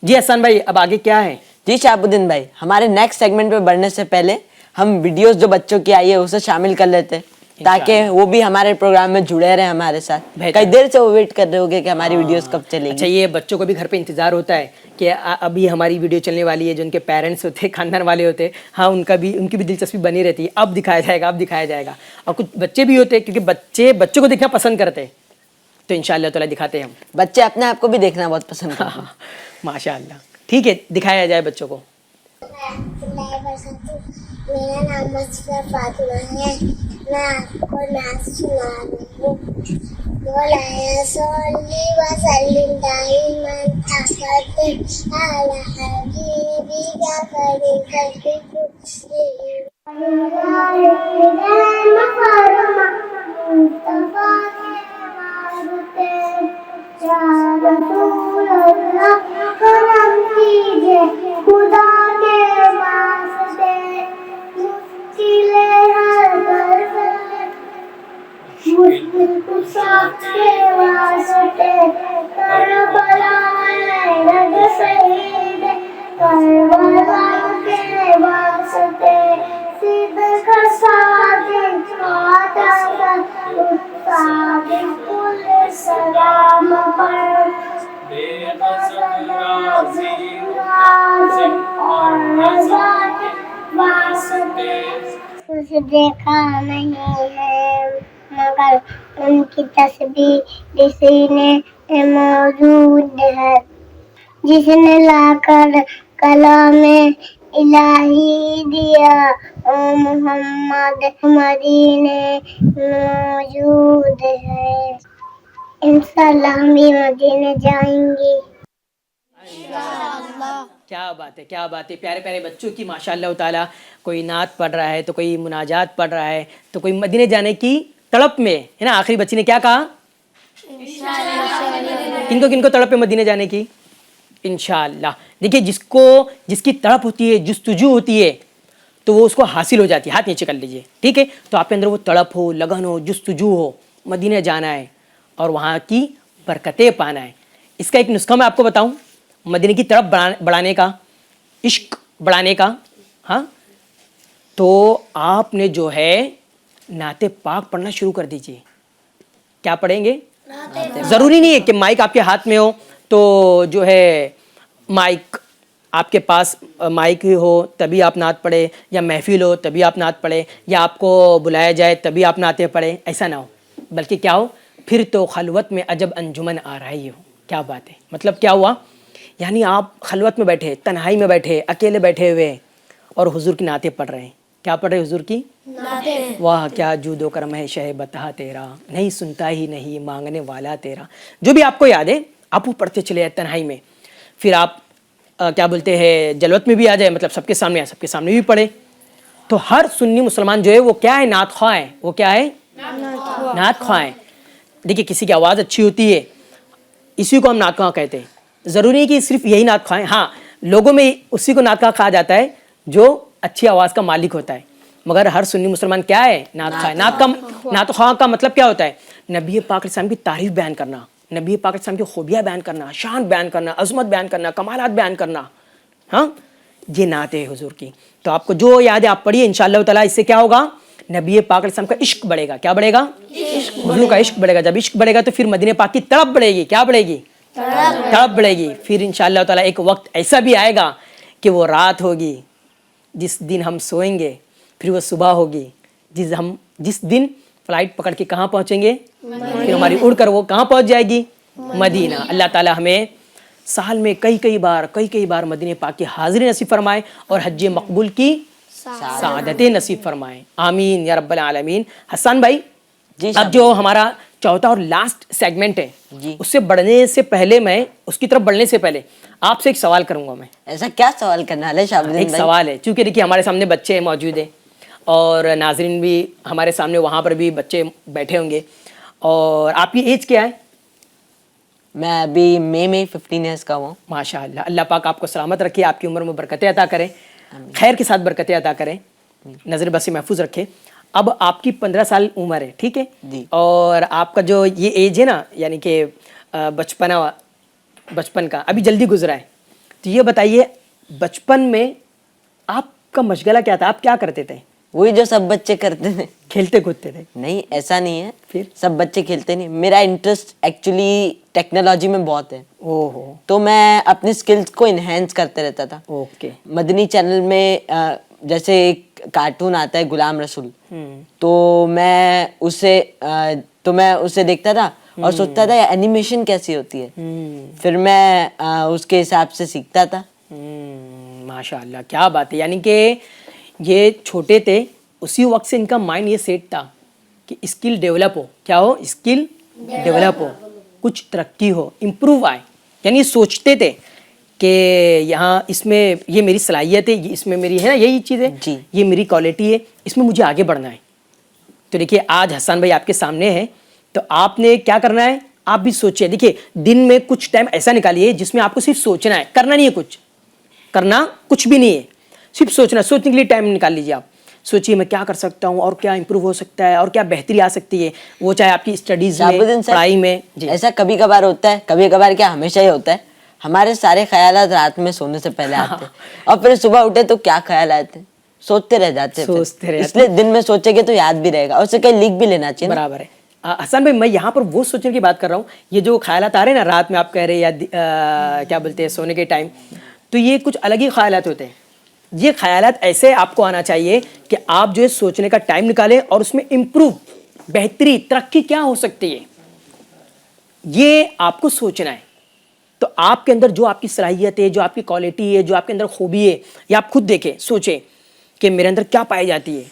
जी हसन भाई, अब आगे क्या है? जी शाहबुद्दीन भाई, हमारे नेक्स्ट सेगमेंट पे बढ़ने से पहले हम वीडियोस जो बच्चों की आई है उसे शामिल कर लेते हैं, ताकि वो भी हमारे प्रोग्राम में जुड़े रहे हमारे साथ। बेहतर। कई देर से वो वेट कर रहे होंगे कि हमारी वीडियोस कब चलेगी। अच्छा, ये बच्चों को भी घर पे इंतजार होता है कि अभी हमारी वीडियो चलने वाली है। जो उनके पेरेंट्स होते हैं, खानदान वाले होते हैं, हाँ उनकी भी दिलचस्पी बनी रहती है, अब दिखाया जाएगा, अब दिखाया जाएगा। और कुछ बच्चे भी होते हैं, क्योंकि बच्चों को देखना पसंद करते हैं, तो इंशाअल्लाह ताला दिखाते हैं हम। बच्चे अपने आप को भी देखना बहुत पसंद करते हैं। माशाअल्लाह, ठीक है, दिखाया जाए बच्चों को। मेरा नाम मस्फर फातिमा है। मैं आपको नाच सुना रही हूँ। मौलाया सल्ली व सल्लिम दाइमन अबदन अला हबीबिका खैरिल खल्क़ि कुल्लिहिम। मुस्तफा के वास्ते या रसूल अल्लाह करम कीजिए खुदा के वास्ते। मुश्किल कुशा के वास्ते करबला में रग शहीद, करबला के वास्ते सिद्दीक़ का साथ कुछ देखा नहीं है मगर उनकी तस्वीर सीने में मौजूद है जिसने लाकर कलामे इलाही दिया ओ मोहम्मद मदीने मौजूद है इंशाल्लाह हम भी मदीने जाएंगे क्या बात है, क्या बात है। प्यारे प्यारे बच्चों की माशाअल्लाह ताला, कोई नात पढ़ रहा है तो कोई मुनाजात पढ़ रहा है तो कोई मदीने जाने की तड़प में है ना। आखिरी बच्ची ने क्या कहा? किनको किनको तड़प है मदीने जाने की? इंशाअल्लाह। देखिए, जिसकी तड़प होती है, जुस्तजू होती है, तो वो उसको हासिल हो जाती है। हाथ नीचे कर लीजिए, ठीक है। तो आपके अंदर वो तड़प हो, लगन हो, जुस्तजू हो, मदीने जाना है और वहाँ की बरकतें पाना है। इसका एक नुस्खा मैं आपको बताऊं, मदीने की तड़प बढ़ाने का, इश्क बढ़ाने का। हाँ, तो आपने जो है नाते पाक पढ़ना शुरू कर दीजिए। क्या पढ़ेंगे? ज़रूरी नहीं है कि माइक आपके हाथ में हो तो जो है माइक आपके पास माइक ही हो तभी आप नात पढ़े, या महफिल हो तभी आप नात पढ़े, या आपको बुलाया जाए तभी आप नाते पढ़े, ऐसा ना हो। बल्कि क्या हो, फिर तो खलवत में अजब अंजुमन आ रही हो। क्या बात है, मतलब क्या हुआ, यानी आप खलवत में बैठे, तन्हाई में बैठे, अकेले बैठे हुए और हुजूर की नाते पढ़ रहे हैं। क्या पढ़ रहे हुजूर की नाते? वाह क्या जूदो करम है शह बता तेरा, नहीं सुनता ही नहीं मांगने वाला तेरा। जो भी आपको याद है आप वो पढ़ते चले जाए तन्हाई में। फिर आप क्या बोलते हैं, जलवत में भी आ जाए, मतलब सबके सामने, सबके सामने भी पढ़े। तो हर सुन्नी मुसलमान जो है वो क्या है, नात ख्वाह है। वो क्या है, नात ख्वाह है। देखिए, किसी की आवाज़ अच्छी होती है, इसी को हम नात ख्वाह कहते हैं। ज़रूरी है कि सिर्फ यही नात ख्वाह है। हाँ, लोगों में उसी को नात ख्वाह कहा जाता है जो अच्छी आवाज़ का मालिक होता है। मगर हर सुन्नी मुसलमान क्या है, नात ख्वाह है। नात ख्वाह का मतलब क्या होता है, नबी पाक अलैहिस्सलाम की तारीफ बयान करना, नबी पाक अलैहिस्सलाम की खूबियाँ बयान करना, शान बयान करना, अजमत बयान करना, कमालात बयान करना। हाँ, ये नात है हुजूर की। तो आपको जो याद है आप पढ़िए, इंशाअल्लाह ताला इससे क्या होगा, नबी पाक अलैहिस्सलाम का इश्क बढ़ेगा। क्या बढ़ेगा? हुजूर का इश्क बढ़ेगा। जब इश्क बढ़ेगा तो फिर मदीने पाक की तड़प बढ़ेगी। क्या बढ़ेगी? तड़प बढ़ेगी। फिर इंशाअल्लाह ताला एक वक्त ऐसा भी आएगा कि वो रात होगी जिस दिन हम सोएंगे, फिर वो सुबह होगी जिस दिन फ्लाइट पकड़ के कहाँ पहुँचेंगे, फिर हमारी उड़ कर वो कहाँ पहुँच जाएगी, मदीना। अल्लाह ताला हमें साल में कई बार मदीने पाक की हाज़िरी नसीब फरमाए और हज मकबूल की सादतें नसीब फरमाए। आमीन या रब्बल आलमीन। हसन भाई जी, अब जो हमारा चौथा और लास्ट सेगमेंट है जी, उससे बढ़ने से पहले, मैं उसकी तरफ बढ़ने से पहले आपसे एक सवाल करूंगा। मैं ऐसा क्या सवाल करना है शाहबुद्दीन एक भाई? सवाल है, क्योंकि देखिए हमारे सामने बच्चे मौजूद हैं और नाजरीन भी हमारे सामने, वहाँ पर भी बच्चे बैठे होंगे। और आपकी एज क्या है? मैं अभी मई में 15 ईयर्स का हूँ। माशाअल्लाह, अल्लाह पाक आपको सलामत रखे, आपकी उम्र में बरकतें अता करें, खैर के साथ बरकतें अता करें, नज़र बद से महफूज रखे। अब आपकी 15 साल उम्र है, ठीक है जी। और आपका जो ये एज है ना, यानी कि बचपन का अभी जल्दी गुजरा है। तो ये बताइए, बचपन में आपका मशगला क्या था? आप क्या करते थे? वही जो सब बच्चे करते थे। खेलते कूदते थे? नहीं, ऐसा नहीं है, फिर सब बच्चे खेलते नहीं। मेरा इंटरेस्ट एक्चुअली टेक्नोलॉजी में बहुत है। ओहो, तो मैं अपनी स्किल्स को इन्हेंस करते रहता था। ओके। मदनी चैनल में जैसे एक कार्टून आता है गुलाम रसूल, तो मैं उसे देखता था और सोचता था एनिमेशन कैसी होती है। फिर मैं उसके हिसाब से सीखता था। माशाअल्लाह, क्या बात है। यानी कि ये छोटे थे, उसी वक्त से इनका माइंड ये सेट था कि स्किल डेवलप हो। क्या हो? स्किल डेवलप हो, कुछ तरक्की हो, इम्प्रूव आए। यानी सोचते थे कि यहाँ इसमें ये मेरी सलाहियत है, इसमें मेरी है ना यही चीज़ है जी, ये मेरी क्वालिटी है, इसमें मुझे आगे बढ़ना है। तो देखिए आज हसन भाई आपके सामने है, तो आपने क्या करना है, आप भी सोचिए। देखिए दिन में कुछ टाइम ऐसा निकालिए जिसमें आपको सिर्फ सोचना है, करना नहीं है, कुछ करना कुछ भी नहीं है, सिर्फ सोचना। सोचने के लिए टाइम निकाल लीजिए। आप सोचिए मैं क्या कर सकता हूँ और क्या इंप्रूव हो सकता है और क्या बेहतरी आ सकती है, वो चाहे आपकी स्टडीज में, पढ़ाई में। जी, ऐसा कभी कभार होता है, कभी कभार क्या हमेशा ही होता है, हमारे सारे ख्यालात रात में सोने से पहले आते हैं और फिर सुबह उठे तो क्या ख्याल आते हैं, सोचते रह जाते हैं। इसलिए दिन में सोचेंगे तो याद भी रहेगा और उसे कहीं लिख भी लेना चाहिए। बराबर है। हसन भाई, मैं यहाँ पर वो सोचने की बात कर रहा हूँ, ये जो ख्यालात आ रहे हैं ना रात में, आप कह रहे हैं या क्या बोलते हैं सोने के टाइम, तो ये कुछ अलग ही ख्यालात होते हैं। یہ خیالات ایسے آپ کو آنا چاہیے کہ آپ جو ہے سوچنے کا ٹائم نکالیں اور اس میں امپروو، بہتری، ترقی کیا ہو سکتی ہے، یہ آپ کو سوچنا ہے. تو آپ کے اندر جو آپ کی صلاحیت ہے، جو آپ کی کوالٹی ہے، جو آپ کے اندر خوبی ہے، یہ آپ خود دیکھیں، سوچیں کہ میرے اندر کیا پائی جاتی ہے.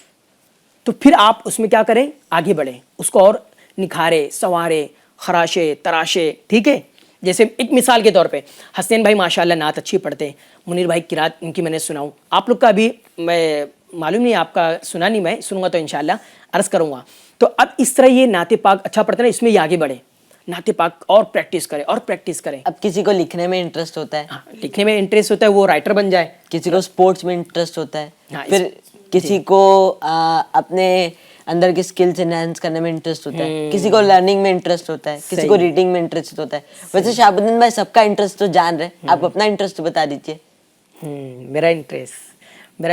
تو پھر آپ اس میں کیا کریں، آگے بڑھیں، اس کو اور نکھارے، سنوارے، خراشے، تراشے. ٹھیک ہے. جیسے ایک مثال کے طور پہ حسین بھائی ماشاءاللہ نعت اچھی پڑھتے ہیں، منیر بھائی قرات ان کی میں نے سناؤں، آپ لوگ کا بھی میں معلوم نہیں، آپ کا سنا نہیں، میں سنوں گا تو انشاءاللہ عرض کروں گا. تو اب اس طرح یہ نعت پاک اچھا پڑھتے ہیں، اس میں یہ آگے بڑھے، نعت پاک اور پریکٹس کرے اور پریکٹس کرے. اب کسی کو لکھنے میں انٹرسٹ ہوتا ہے، لکھنے میں انٹرسٹ ہوتا ہے، وہ رائٹر بن جائے. کسی کو سپورٹس میں انٹرسٹ ہوتا ہے، ہاں، پھر کسی کو اپنے اندر کی سکلز انہینس کرنے میں انٹرسٹ ہوتا ہے، کسی کو لرننگ میں انٹرسٹ ہوتا ہے، کسی کو ریڈنگ میں انٹرسٹ ہوتا ہے. ویسے شہاب الدین بھائی سب کا انٹرسٹ تو جان رہے، آپ اپنا انٹرسٹ بتا دیجیے. میرا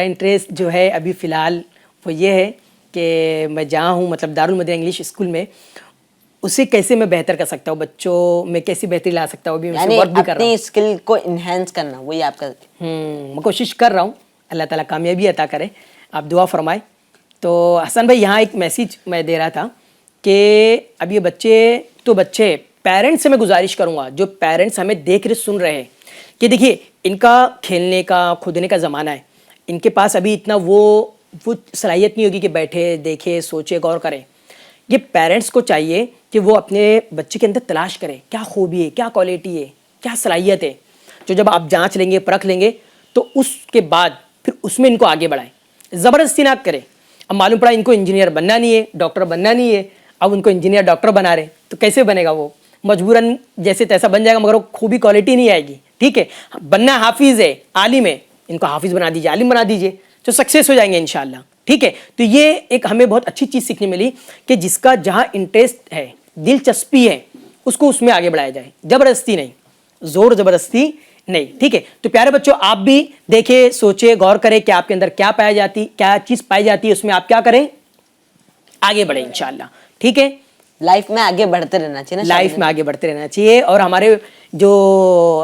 انٹرسٹ جو ہے ابھی فی الحال وہ یہ ہے کہ میں جہاں ہوں، مطلب دارالمدینہ انگلش اسکول میں، اسے کیسے میں بہتر کر سکتا ہوں، بچوں میں کیسی بہتری لا سکتا ہوں، ابھی میں یعنی ورک بھی کر رہا ہوں. اپنی اسکل کو انہینس کرنا، وہی آپ کا. میں کوشش کر رہا ہوں، اللہ تعالیٰ کامیابی عطا کرے، آپ دعا فرمائے. تو حسن بھائی یہاں ایک میسیج میں دے رہا تھا کہ اب یہ بچے پیرنٹس سے میں گزارش کروں گا، جو پیرنٹس ہمیں دیکھ رہے سن رہے ہیں، کہ دیکھیے ان کا کھیلنے کا کودنے کا زمانہ ہے، ان کے پاس ابھی اتنا وہ صلاحیت نہیں ہوگی کہ بیٹھے دیکھے سوچے غور کرے. یہ پیرنٹس کو چاہیے کہ وہ اپنے بچے کے اندر تلاش کرے کیا خوبی ہے، کیا کوالٹی ہے، کیا صلاحیت ہے، جو جب آپ جانچ لیں گے، پرکھ لیں گے تو اس کے بعد پھر اس میں ان کو آگے بڑھائیں. زبردستی نہ کریں. اب معلوم پڑا ان کو انجینئر بننا نہیں ہے، ڈاکٹر بننا نہیں ہے، اب ان کو انجینئر ڈاکٹر بنا رہے تو کیسے بنے گا؟ وہ مجبوراً جیسے تیسا بن جائے گا، مگر وہ خوبی کوالٹی نہیں آئے گی. ٹھیک ہے. بننا حافظ ہے، عالم ہے، ان کو حافظ بنا دیجیے، عالم بنا دیجیے، جو سکسیس ہو جائیں گے انشاءاللہ. ٹھیک ہے. تو یہ ایک ہمیں بہت اچھی چیز سیکھنے ملی کہ جس کا جہاں انٹرسٹ ہے، دلچسپی ہے، اس کو اس میں آگے بڑھایا جائے، زبردستی نہیں، زور زبردستی نہیں. ٹھیک ہے. تو پیارے بچوں آپ بھی دیکھیں، سوچیں، غور کریں کہ آپ کے اندر کیا چیز پائی جاتی ہے، اس میں آپ کیا کریں، آگے بڑھیں انشاءاللہ. ٹھیک ہے. لائف میں آگے بڑھتے رہنا چاہیے نا، لائف میں آگے بڑھتے رہنا چاہیے. اور ہمارے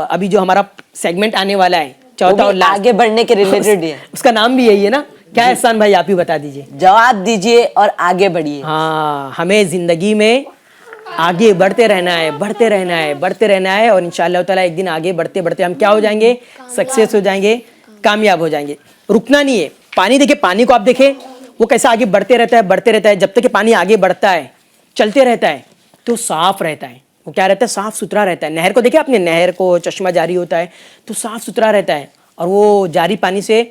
ابھی جو ہمارا سیگمنٹ آنے والا ہے چوتھا اور لاسٹ، آگے بڑھنے کے ریلیٹڈ ہے، اس کا نام بھی یہی ہے نا. کیا ہے احسان بھائی، آپ ہی بتا دیجیے. جواب دیجیے اور آگے بڑھیے. ہاں، ہمیں زندگی میں آگے بڑھتے رہنا ہے، بڑھتے رہنا ہے، بڑھتے رہنا ہے، اور انشاءاللہ تعالیٰ ایک دن آگے بڑھتے بڑھتے ہم کیا ہو جائیں گے؟ سکسیس ہو جائیں گے، کامیاب ہو جائیں گے. رکنا نہیں ہے. پانی دیکھیں، پانی کو آپ دیکھیں وہ کیسا آگے بڑھتے رہتا ہے، بڑھتے رہتا ہے. جب تک کہ پانی آگے بڑھتا ہے، چلتے رہتا ہے، تو صاف رہتا ہے. وہ کیا رہتا ہے؟ صاف ستھرا رہتا ہے. نہر کو دیکھیں آپ نے، نہر کو چشمہ جاری ہوتا ہے تو صاف ستھرا رہتا ہے، اور وہ جاری پانی سے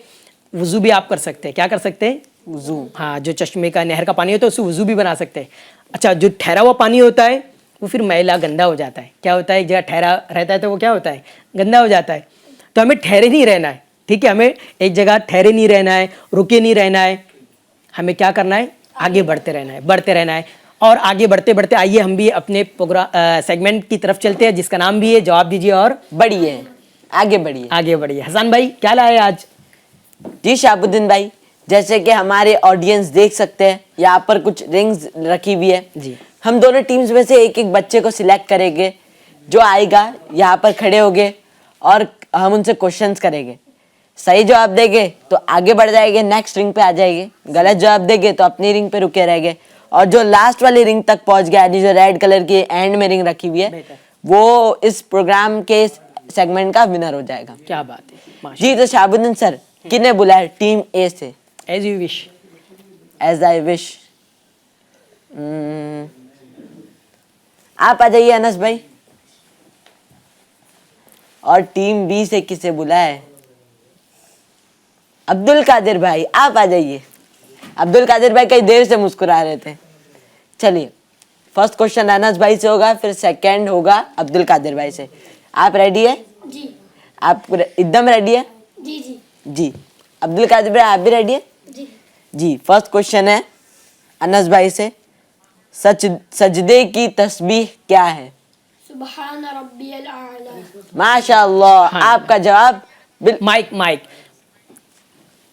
وضو بھی آپ کر سکتے ہیں. کیا کر سکتے ہیں؟ وضو. ہاں، جو چشمے کا نہر کا پانی ہوتا ہے اس سے وضو بھی بنا سکتے ہیں. اچھا، جو ٹھہرا ہوا پانی ہوتا ہے وہ پھر میلا گندا ہو جاتا ہے. کیا ہوتا ہے؟ ایک جگہ ٹھہرا رہتا ہے تو وہ کیا ہوتا ہے؟ گندا ہو جاتا ہے. تو ہمیں ٹھہرے نہیں رہنا ہے. ٹھیک ہے. ہمیں ایک جگہ ٹھہرے نہیں رہنا ہے، رکے نہیں رہنا ہے. ہمیں کیا کرنا ہے؟ آگے بڑھتے رہنا ہے، بڑھتے رہنا ہے. اور آگے بڑھتے بڑھتے آئیے ہم بھی اپنے سیگمنٹ کی طرف چلتے ہیں، جس کا نام بھی ہے جواب دیجیے اور بڑھیے، آگے بڑھیے. آگے بڑھیے. حسان بھائی کیا لائے آج؟ جی شہاب الدین بھائی، جیسے کہ ہمارے آڈینس دیکھ سکتے ہیں یہاں پر کچھ رنگز رکھی ہوئی ہے. جی. ہم دونوں ٹیمز میں سے ایک ایک بچے کو سلیکٹ کریں گے، جو آئے گا یہاں پر کھڑے ہوگے اور ہم ان سے کوشچنس کریں گے. صحیح جواب دیں گے تو آگے بڑھ جائے گے، نیکسٹ رنگ پہ آ جائے گے. غلط جواب دیں گے تو اپنی رنگ پہ رکے رہ گے، اور جو لاسٹ والی رنگ تک پہنچ گیا، جو ریڈ کلر کی اینڈ میں رنگ رکھی ہوئی ہے، وہ اس پروگرام کے سیگمنٹ کا ونر ہو جائے گا. کیا بات ہے. جی. تو شہاب الدین سر، کنے بلایا ٹیم اے سے؟ As you wish. As I wish. آپ آ جائیے انس بھائی. اور ٹیم بی سے کسے بلائے؟ عبد القادر بھائی، آپ آ جائیے. عبد القادر بھائی کئی دیر سے مسکرا رہے تھے. چلیے، فرسٹ کوشچن انس بھائی سے ہوگا، پھر سیکنڈ ہوگا عبد القادر بھائی سے. آپ ریڈی ہے؟ جی آپ ایک دم ریڈی ہے؟ جی جی جی. عبد القادر بھائی آپ بھی ریڈی ہے؟ جی. جی. فرسٹ کوشچن ہے انس بھائی سے، سجدے کی تسبیح کیا ہے؟ سبحان ربی الاعلی. ماشاء اللہ. آپ کا جواب مائک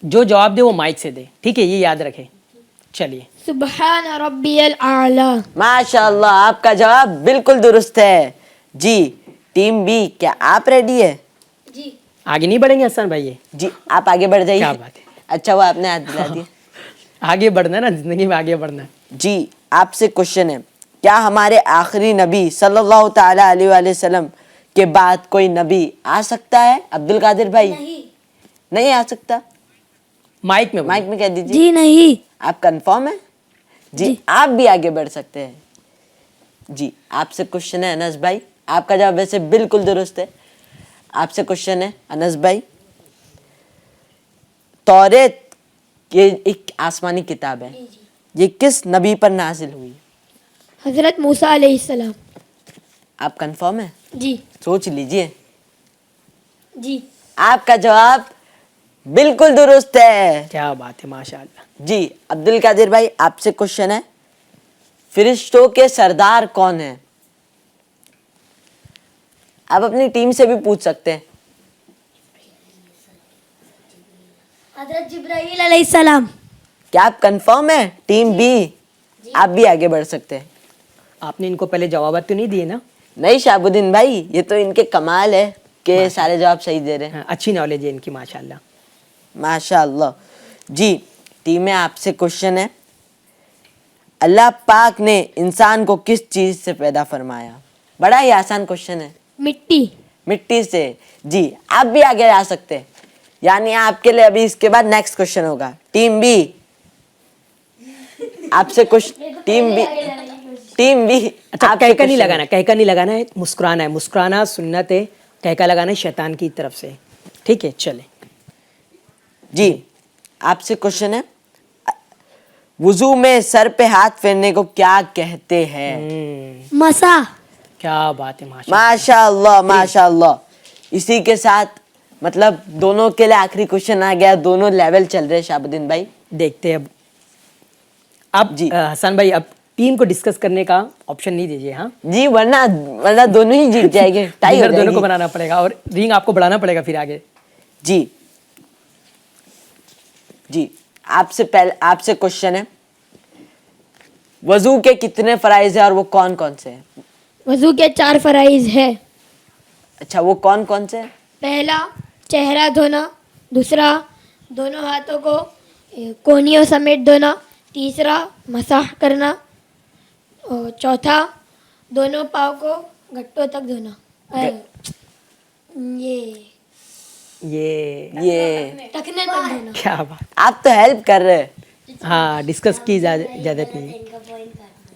جو جواب دے وہ مائک سے دے. ٹھیک ہے، یہ یاد رکھے. چلیے. سبحان ربی الاعلی. ماشاء اللہ، آپ کا جواب بالکل درست ہے. جی. ٹیم بی، کیا آپ ریڈی ہے؟ جی. आगे नहीं बढ़ेंगे हसन भाई ये? जी आप आगे बढ़ जाइए। क्या बात है। अच्छा हुआ आपने हाथ दिला दिया। आगे बढ़ना है ना, जिंदगी में आगे बढ़ना है। जी आपसे क्वेश्चन है, क्या हमारे आखिरी नबी सल्लल्लाहु ताला अलैहि वसल्लम के बाद कोई नबी आ सकता है? अब्दुल कादिर भाई नहीं आ सकता। माइक में बोलो। माइक में कह दीजिए। जी नहीं। आप कंफर्म है? जी आप भी आगे बढ़ सकते हैं। जी आपसे क्वेश्चन है अनस भाई, आपका जवाब वैसे बिल्कुल दुरुस्त है। आपसे क्वेश्चन है अनस भाई, तौरेत ये एक आसमानी किताब है, ये किस नबी पर नाजिल हुई? हजरत मूसा अलैहिस्सलाम। आप कंफर्म है? जी सोच लीजिए। जी। आपका जवाब बिल्कुल दुरुस्त है। क्या बात है, माशाअल्लाह। जी अब्दुल कादिर भाई आपसे क्वेश्चन है, फरिश्तों के सरदार कौन है? आप अपनी टीम से भी पूछ सकते हैं। हजरत जिब्राइल अलैहिस्सलाम। क्या आप कंफर्म है? टीम बी आप भी आगे बढ़ सकते हैं। आपने इनको पहले जवाब तो नहीं दिए ना? नहीं शाहबुद्दीन भाई, ये तो इनके कमाल है कि सारे जवाब सही दे रहे हैं। हाँ, अच्छी नॉलेज है इनकी माशाअल्लाह। माशाअल्लाह। जी टीम में आपसे क्वेश्चन है, अल्लाह पाक ने इंसान को किस चीज से पैदा फरमाया? बड़ा ही आसान क्वेश्चन है। मिट्टी। मिट्टी से। जी आप भी आगे आ सकते हैं, यानी आपके लिए अभी इसके बाद नेक्स्ट क्वेश्चन होगा। टीम बी आपसे कुछ, टीम बी अच्छा, आपसे कहका नहीं question लगाना, कहका नहीं लगाना है, मुस्कुराना है। मुस्कुराना सुन्नत है, कहका लगाना है शैतान की तरफ से। ठीक है, चले। जी आपसे क्वेश्चन है, वुजू में सर पे हाथ फेरने को क्या कहते हैं? मसा। क्या बात है, माशाअल्लाह। माशाअल्लाह माशाअल्लाह। इसी के साथ मतलब दोनों के लिए आखिरी क्वेश्चन आ गया, दोनों लेवल चल रहे हैं शाहबुद्दीन भाई। देखते हैं अब जी। हसन भाई, अब टीम को डिस्कस करने का ऑप्शन नहीं दीजिए। हाँ जी वरना दोनों ही जीत जाएंगे, टाई हो विनर दोनों को जाएगी। बनाना पड़ेगा और रिंग आपको बढ़ाना पड़ेगा फिर आगे। जी जी आपसे क्वेश्चन है, वजू के कितने फराइज है और वो कौन कौन से हैं? वजू के 4 फराइज है। अच्छा वो कौन कौन से हैं? पहला चेहरा धोना, दूसरा दोनों हाथों को कोहनियों समेत धोना, तीसरा मसाह करना, और चौथा दोनों पाँव को घट्टों तक धोना। ये टखने तक धोना। क्या बात। आप तो हेल्प कर रहे हैं। हाँ, डिस्कस की ज़्यादा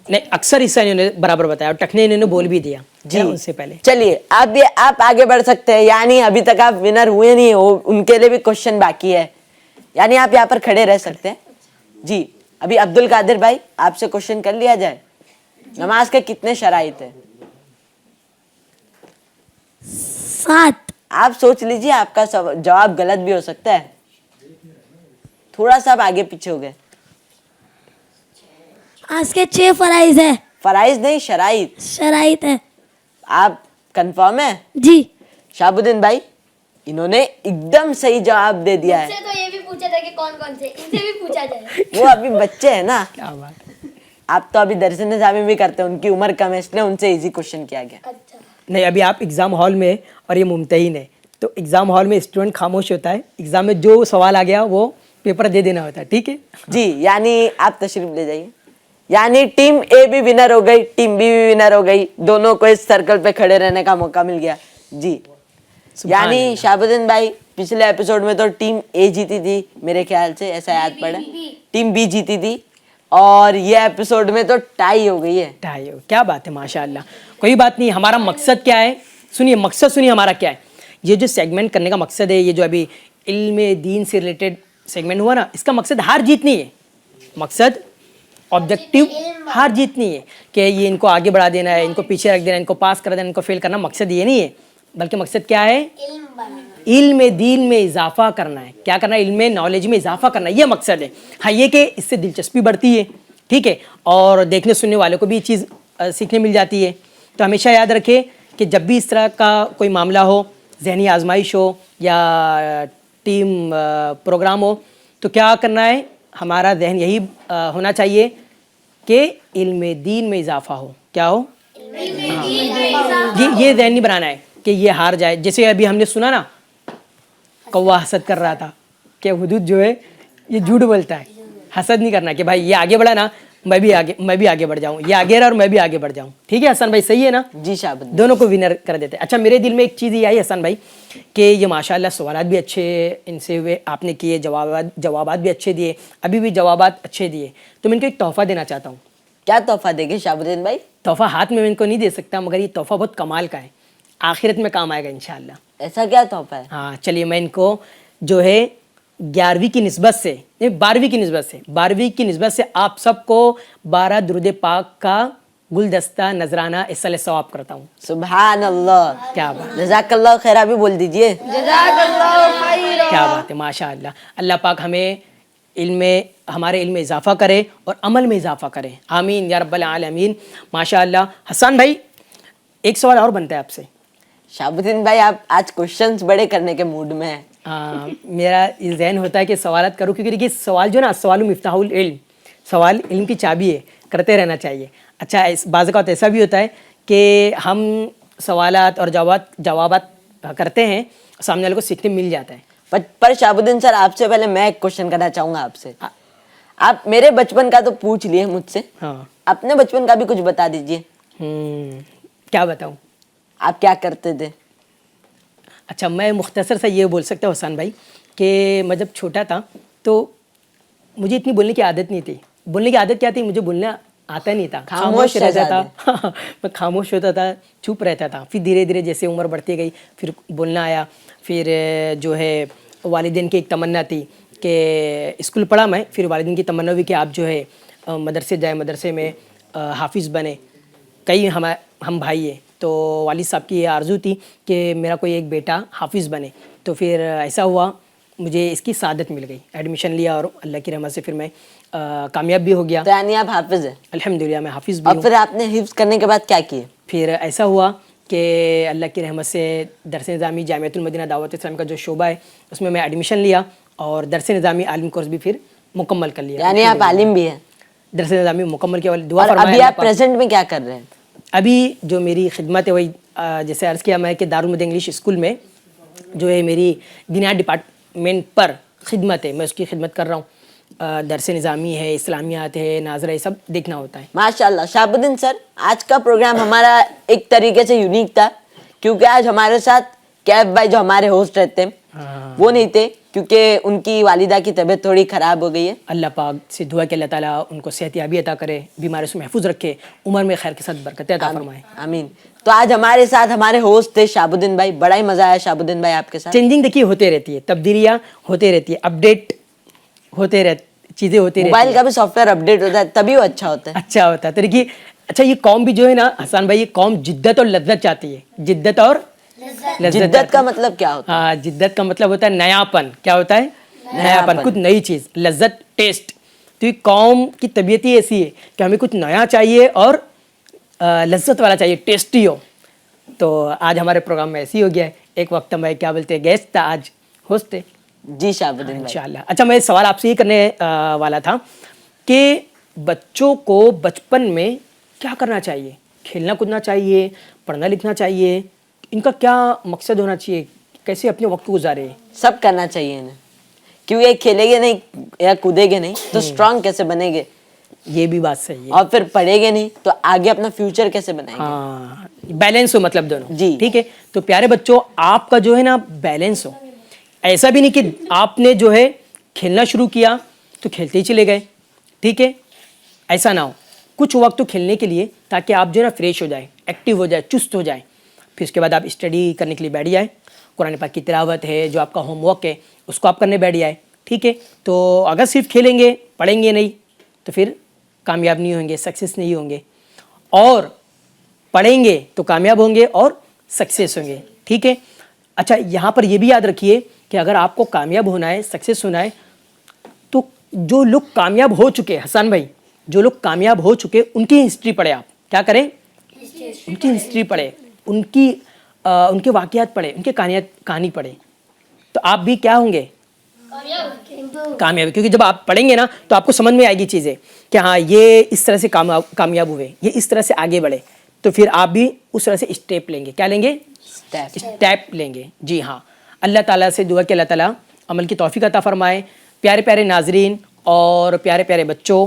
नहीं, अक्सर हिस्सा इन्होंने बराबर बताया और टखने इन्होंने बोल भी दिया जी उससे पहले। चलिए आप आगे बढ़ सकते हैं, यानी अभी तक आप विनर हुए नहीं हो, उनके लिए भी क्वेश्चन बाकी है, यानी आप यहाँ पर खड़े रह सकते हैं। जी अभी अब्दुल कादिर भाई आपसे क्वेश्चन कर लिया जाए, नमाज के कितने शराइत है? 7। आप सोच लीजिए, आपका जवाब गलत भी हो सकता है, थोड़ा सा आप आगे पीछे हो गए। आज के 6 फराइज है। फराइज नहीं, शराइत। शराइत है। आप कंफर्म है? जी। शाहबुद्दीन भाई इन्होंने एकदम सही जवाब दे दिया है। तो ये भी पूछा था कि कौन कौन से, इनसे भी पूछा जाए। वो अभी बच्चे हैं ना, क्या बात। आप तो अभी दरस निज़ामी भी करते हैं, उनकी उम्र कम है इसलिए उनसे इजी क्वेश्चन किया गया। नहीं, अभी आप एग्ज़ाम हॉल में और ये मुमतहिन है, तो एग्ज़ाम हॉल में स्टूडेंट खामोश होता है, एग्ज़ाम में जो सवाल आ गया वो पेपर दे देना होता है। ठीक है जी, यानी आप तशरीफ ले जाइए, यानी टीम ए भी विनर हो गई, टीम बी भी विनर हो गई, दोनों को इस सर्कल पे खड़े रहने का मौका मिल गया। जी यानी शाहबुद्दीन भाई पिछले एपिसोड में तो टीम ए जीती थी मेरे ख्याल से, ऐसा याद पड़ा, टीम बी जीती थी, और ये एपिसोड में तो टाई हो गई है। टाई हो, क्या बात है, माशाअल्लाह। कोई बात नहीं, हमारा मकसद क्या है, सुनिए मकसद सुनिए हमारा क्या है। ये जो सेगमेंट करने का मकसद है, ये जो अभी इल्म दीन से रिलेटेड सेगमेंट हुआ ना, इसका मकसद हार जीत नहीं है, मकसद ऑब्जेक्टिव हार जीत नहीं है कि ये इनको आगे बढ़ा देना है, इनको पीछे रख देना, इनको पास कर देना, इनको फेल करना, मकसद ये नहीं है, बल्कि मकसद क्या है, इल्म दीन में इजाफा करना है। क्या करना है? इल्म नॉलेज में इजाफा करना है, ये मकसद है। हाँ, ये कि इससे दिलचस्पी बढ़ती है, ठीक है, और देखने सुनने वालों को भी चीज़ सीखने मिल जाती है। तो हमेशा याद रखें कि जब भी इस तरह का कोई मामला हो, जहनी आजमाइश हो या टीम प्रोग्राम हो, तो क्या करना है, हमारा जहन यही होना चाहिए कि इल्म दीन में इजाफा हो। क्या हो? ये जहन नहीं बनाना है कि ये हार जाए। जैसे अभी हमने सुना ना कौवा हसद कर रहा था कि हुदूद जो है ये झूठ बोलता है, हसद नहीं करना कि भाई ये आगे बढ़ा ना मैं भी आगे बढ़ जाऊं, ये आगे रहा और मैं भी आगे बढ़ जाऊं। ठीक है हसन भाई, सही है ना? जी शाबाश। दोनों को विनर कर देते हैं। अच्छा मेरे दिल में एक चीज़ ये आई हसन भाई कि ये माशाल्लाह सवालात भी अच्छे इनसे हुए आपने किए, जवाबात भी अच्छे दिए, अभी भी जवाबात अच्छे दिए, तो मैं इनको एक तोहफा देना चाहता हूँ। क्या तोहफा देंगे शाहबुद्दीन भाई? तोहफा हाथ में मैं इनको नहीं दे सकता, मगर ये तोहफा बहुत कमाल का है, आखिरत में काम आएगा इंशाल्लाह। ऐसा क्या तोहफा है? हाँ चलिए मैं इनको जो है 11वीं की निस्बत से, 12वीं की निस्बत से आप सबको 12 दुरूद पाक का गुलदस्ता नजराना इस्साल सवाब करता हूँ। सुभान अल्लाह, क्या बात, जज़ाकल्लाह खैरा भी बोल दीजिए। क्या बात है, माशाअल्लाह। अल्लाह पाक हमें हमारे इल्म में इजाफा करे और अमल में इजाफा करे, आमीन या रब्बल आलमीन। माशाअल्लाह। हसन भाई एक सवाल और बनता है आपसे। शाहबुद्दीन भाई आप आज क्वेश्चंस बड़े करने के मूड में हैं। मेरा ज़हन होता है कि सवालत करूँ, क्योंकि देखिए सवाल जो ना सवाल मिफ्ताहुल इल्म, सवाल इल्म की चाबी है, करते रहना चाहिए। अच्छा बाज़ औक़ात ऐसा भी होता है कि हम सवालात और जवाबात करते हैं, सामने वाले को सीखने मिल जाता है। पर शाहबुद्दीन सर आपसे पहले मैं एक क्वेश्चन करना चाहूँगा आपसे। आप मेरे बचपन का तो पूछ लिए मुझसे, हाँ अपने बचपन का भी कुछ बता दीजिए। क्या बताऊँ? आप क्या करते थे? अच्छा मैं मुख्तसर सा ये बोल सकता हूँ हसन भाई कि मैं जब छोटा था तो मुझे इतनी बोलने की आदत नहीं थी। बोलने की आदत क्या थी, मुझे बोलना आता नहीं था, खामोश रहता था। मैं खामोश होता था, चुप रहता था। फिर धीरे धीरे जैसे उम्र बढ़ती गई फिर बोलना आया। फिर जो है वालिदैन की एक तमन्ना थी कि स्कूल पढ़ा मैं, फिर वालिदैन की तमन्ना हुई कि आप जो है मदरसे जाए, मदरसे में हाफिज़ बने। कई हम भाई हैं, तो वालिद साहब की ये आरज़ू थी कि मेरा कोई एक बेटा हाफिज़ बने। तो फिर ऐसा हुआ, मुझे इसकी सादत मिल गई, एडमिशन लिया और अल्लाह की रहमत से फिर मैं कामयाब भी हो गया। तो यानी आप हाफिज़ हैं? अल्हम्दुलिल्लाह मैं हाफिज़ भी और हूँ। फिर आपने हिफ्ज़ करने के बाद क्या किए? फिर ऐसा हुआ कि अल्लाह की रहमत से दरस निज़ामी जामियातुल मदीना दावत इस्लाम का जो शोबा है उसमें मैं एडमिशन लिया और दरस निज़ामी आलिम कोर्स भी फिर मुकम्मल कर लिया। यानी आप आलिम भी हैं? दरस निज़ामी मुकम्मल किया। दुआ और फरमाए अभी आप प्रेजेंट में क्या कर रहे हैं? अभी जो मेरी खिदमत है वही जैसे अर्ज़ किया मैं कि दारुल मदीना इंग्लिश स्कूल में जो है मेरी दीनियात डिपार्टमेंट पर खिदमत है, मैं उसकी खिदमत कर रहा हूँ। दरस निज़ामी है, इस्लामियात है, नाज़रा, ये सब देखना होता है। माशाल्लाह। शाहबुद्दीन सर आज का प्रोग्राम हमारा एक तरीके से यूनिक था, क्योंकि आज हमारे साथ कैफ भाई जो हमारे होस्ट रहते हैं वो नहीं थे, क्योंकि उनकी वालिदा की तबीयत थोड़ी ख़राब हो गई है। अल्लाह पाक से दुआ कि अल्लाह ताला उनको सेहतियाबी अता करे, बीमारी से महफूज रखे, उम्र में खैर के साथ बरकत अता फरमाए। आमीन। तो आज हमारे साथ हमारे होस्ट थे शाहबुद्दीन भाई। बड़ा ही मज़ा आया शाहबुद्दीन भाई आपके साथ। चेंजिंग देखिए होते रहती है, तब्दीलियाँ होते रहती है, अपडेट होते रहती, चीज़ें होती रहती मोबाइल का भी सॉफ्टवेयर अपडेट होता है तभी वो अच्छा होता है। अच्छा होता है। तो देखिए अच्छा ये कौम भी जो है ना हसन भाई, ये कौम जिद्दत और लज्जत चाहती है। जिद्दत और लज्जत जिद्दत का मतलब क्या होता है? हाँ, जिद्दत का मतलब होता है नयापन। क्या होता है? नयापन, कुछ नई चीज़, लज्जत, टेस्ट। तो ये कौम की तबीयत ही ऐसी है कि हमें कुछ नया चाहिए और लज्जत वाला चाहिए, टेस्टी हो। तो आज हमारे प्रोग्राम में ऐसी हो गया है। एक वक्त में क्या बोलते हैं गेस्ट था, आज होस्ट थे। जी शाहबुद्दीन भाई। इंशाल्लाह। अच्छा मैं सवाल आपसे ये करने वाला था कि बच्चों को बचपन में क्या करना चाहिए? खेलना कूदना चाहिए, पढ़ना लिखना चाहिए, इनका क्या मकसद होना चाहिए, कैसे अपने वक्त को गुजारे? सब करना चाहिए इन्हें, क्योंकि खेलेंगे नहीं या कूदेंगे नहीं तो स्ट्रांग कैसे बनेंगे? ये भी बात सही है। और फिर पढ़ेंगे नहीं तो आगे अपना फ्यूचर कैसे बनाएंगे? हाँ, बैलेंस हो मतलब दोनों। जी ठीक है। तो प्यारे बच्चों आपका जो है ना बैलेंस हो, ऐसा भी नहीं कि आपने जो है खेलना शुरू किया तो खेलते ही चले गए। ठीक है, ऐसा ना हो। कुछ वक्त तो खेलने के लिए, ताकि आप जो है ना फ्रेश हो जाए, एक्टिव हो जाए, चुस्त हो जाए। फिर उसके बाद आप स्टडी करने के लिए बैठ जाए। कुरान पाक की तिलावत है, जो आपका होमवर्क है उसको आप करने बैठ जाए। ठीक है। तो अगर सिर्फ खेलेंगे पढ़ेंगे नहीं तो फिर कामयाब नहीं होंगे, सक्सेस नहीं होंगे। और पढ़ेंगे तो कामयाब होंगे और सक्सेस होंगे। ठीक है। अच्छा यहाँ पर ये भी याद रखिए कि अगर आपको कामयाब होना है, सक्सेस होना है, तो जो लोग कामयाब हो चुके हैं हसन भाई, जो लोग कामयाब हो चुके उनकी हिस्ट्री पढ़े। आप क्या करें? उनकी हिस्ट्री पढ़े, उनके वाक़यात पढ़े, उनके कहानी पढ़े, तो आप भी क्या होंगे? कामयाब। क्योंकि जब आप पढ़ेंगे ना तो आपको समझ में आएगी चीज़ें कि हाँ ये इस तरह से कामयाब हुए, ये इस तरह से आगे बढ़े, तो फिर आप भी उस तरह से स्टेप लेंगे। क्या लेंगे? स्टेप लेंगे। जी हाँ। اللہ تعالیٰ سے دعا کہ اللہ تعالیٰ عمل کی توفیق عطا فرمائے. پیارے پیارے ناظرین اور پیارے پیارے بچوں،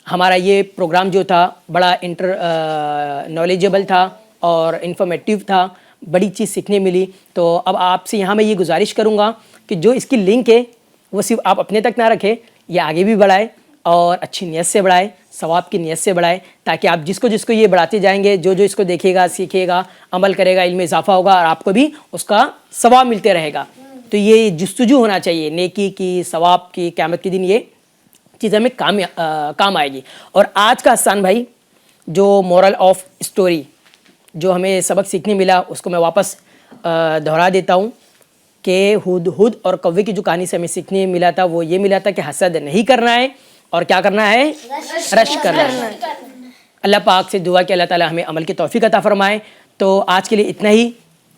ہمارا یہ پروگرام جو تھا بڑا نالجیبل تھا اور انفارمیٹیو تھا، بڑی چیز سیکھنے ملی. تو اب آپ سے یہاں میں یہ گزارش کروں گا کہ جو اس کی لنک ہے وہ صرف آپ اپنے تک نہ رکھیں، یہ آگے بھی بڑھائیں اور اچھی نیت سے بڑھائیں، ثواب کی نیت سے بڑھائیں، تاکہ آپ جس کو یہ بڑھاتے جائیں گے، جو اس کو دیکھے گا، سیکھے گا، عمل کرے گا، علم میں اضافہ ہوگا اور آپ کو بھی اس کا ثواب ملتے رہے گا. تو یہ جستجو ہونا چاہیے نیکی کی، ثواب کی. قیامت کے دن یہ چیز ہمیں کام آئے گی. اور آج کا حسان بھائی جو مورل آف اسٹوری جو ہمیں سبق سیکھنے ملا اس کو میں واپس دہرا دیتا ہوں کہ ہدہد اور کوے کی جو کہانی سے ہمیں سیکھنے ملا تھا وہ یہ ملا تھا کہ حسد نہیں کرنا ہے اور کیا کرنا ہے، رشک کرنا ہے. اللہ پاک سے دعا کہ اللہ تعالیٰ ہمیں عمل کی توفیق عطا فرمائے. تو آج کے لیے اتنا ہی.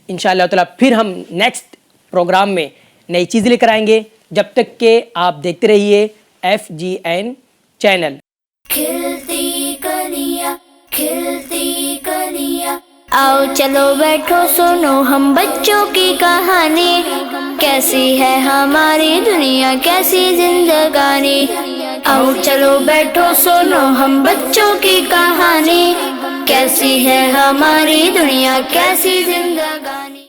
انشاءاللہ تعالیٰ پھر ہم نیکسٹ پروگرام میں نئی چیز لے کر آئیں گے. جب تک کہ آپ دیکھتے رہیے FGN چینل. کھلتی کلیاں کھلتی کلیاں، آؤ چلو بیٹھو سنو ہم بچوں کی کہانی، کیسی ہے ہماری دنیا کیسی زندگانی. آؤ چلو بیٹھو سنو ہم بچوں کی کہانی، کیسی ہے ہماری دنیا کیسی زندگانی.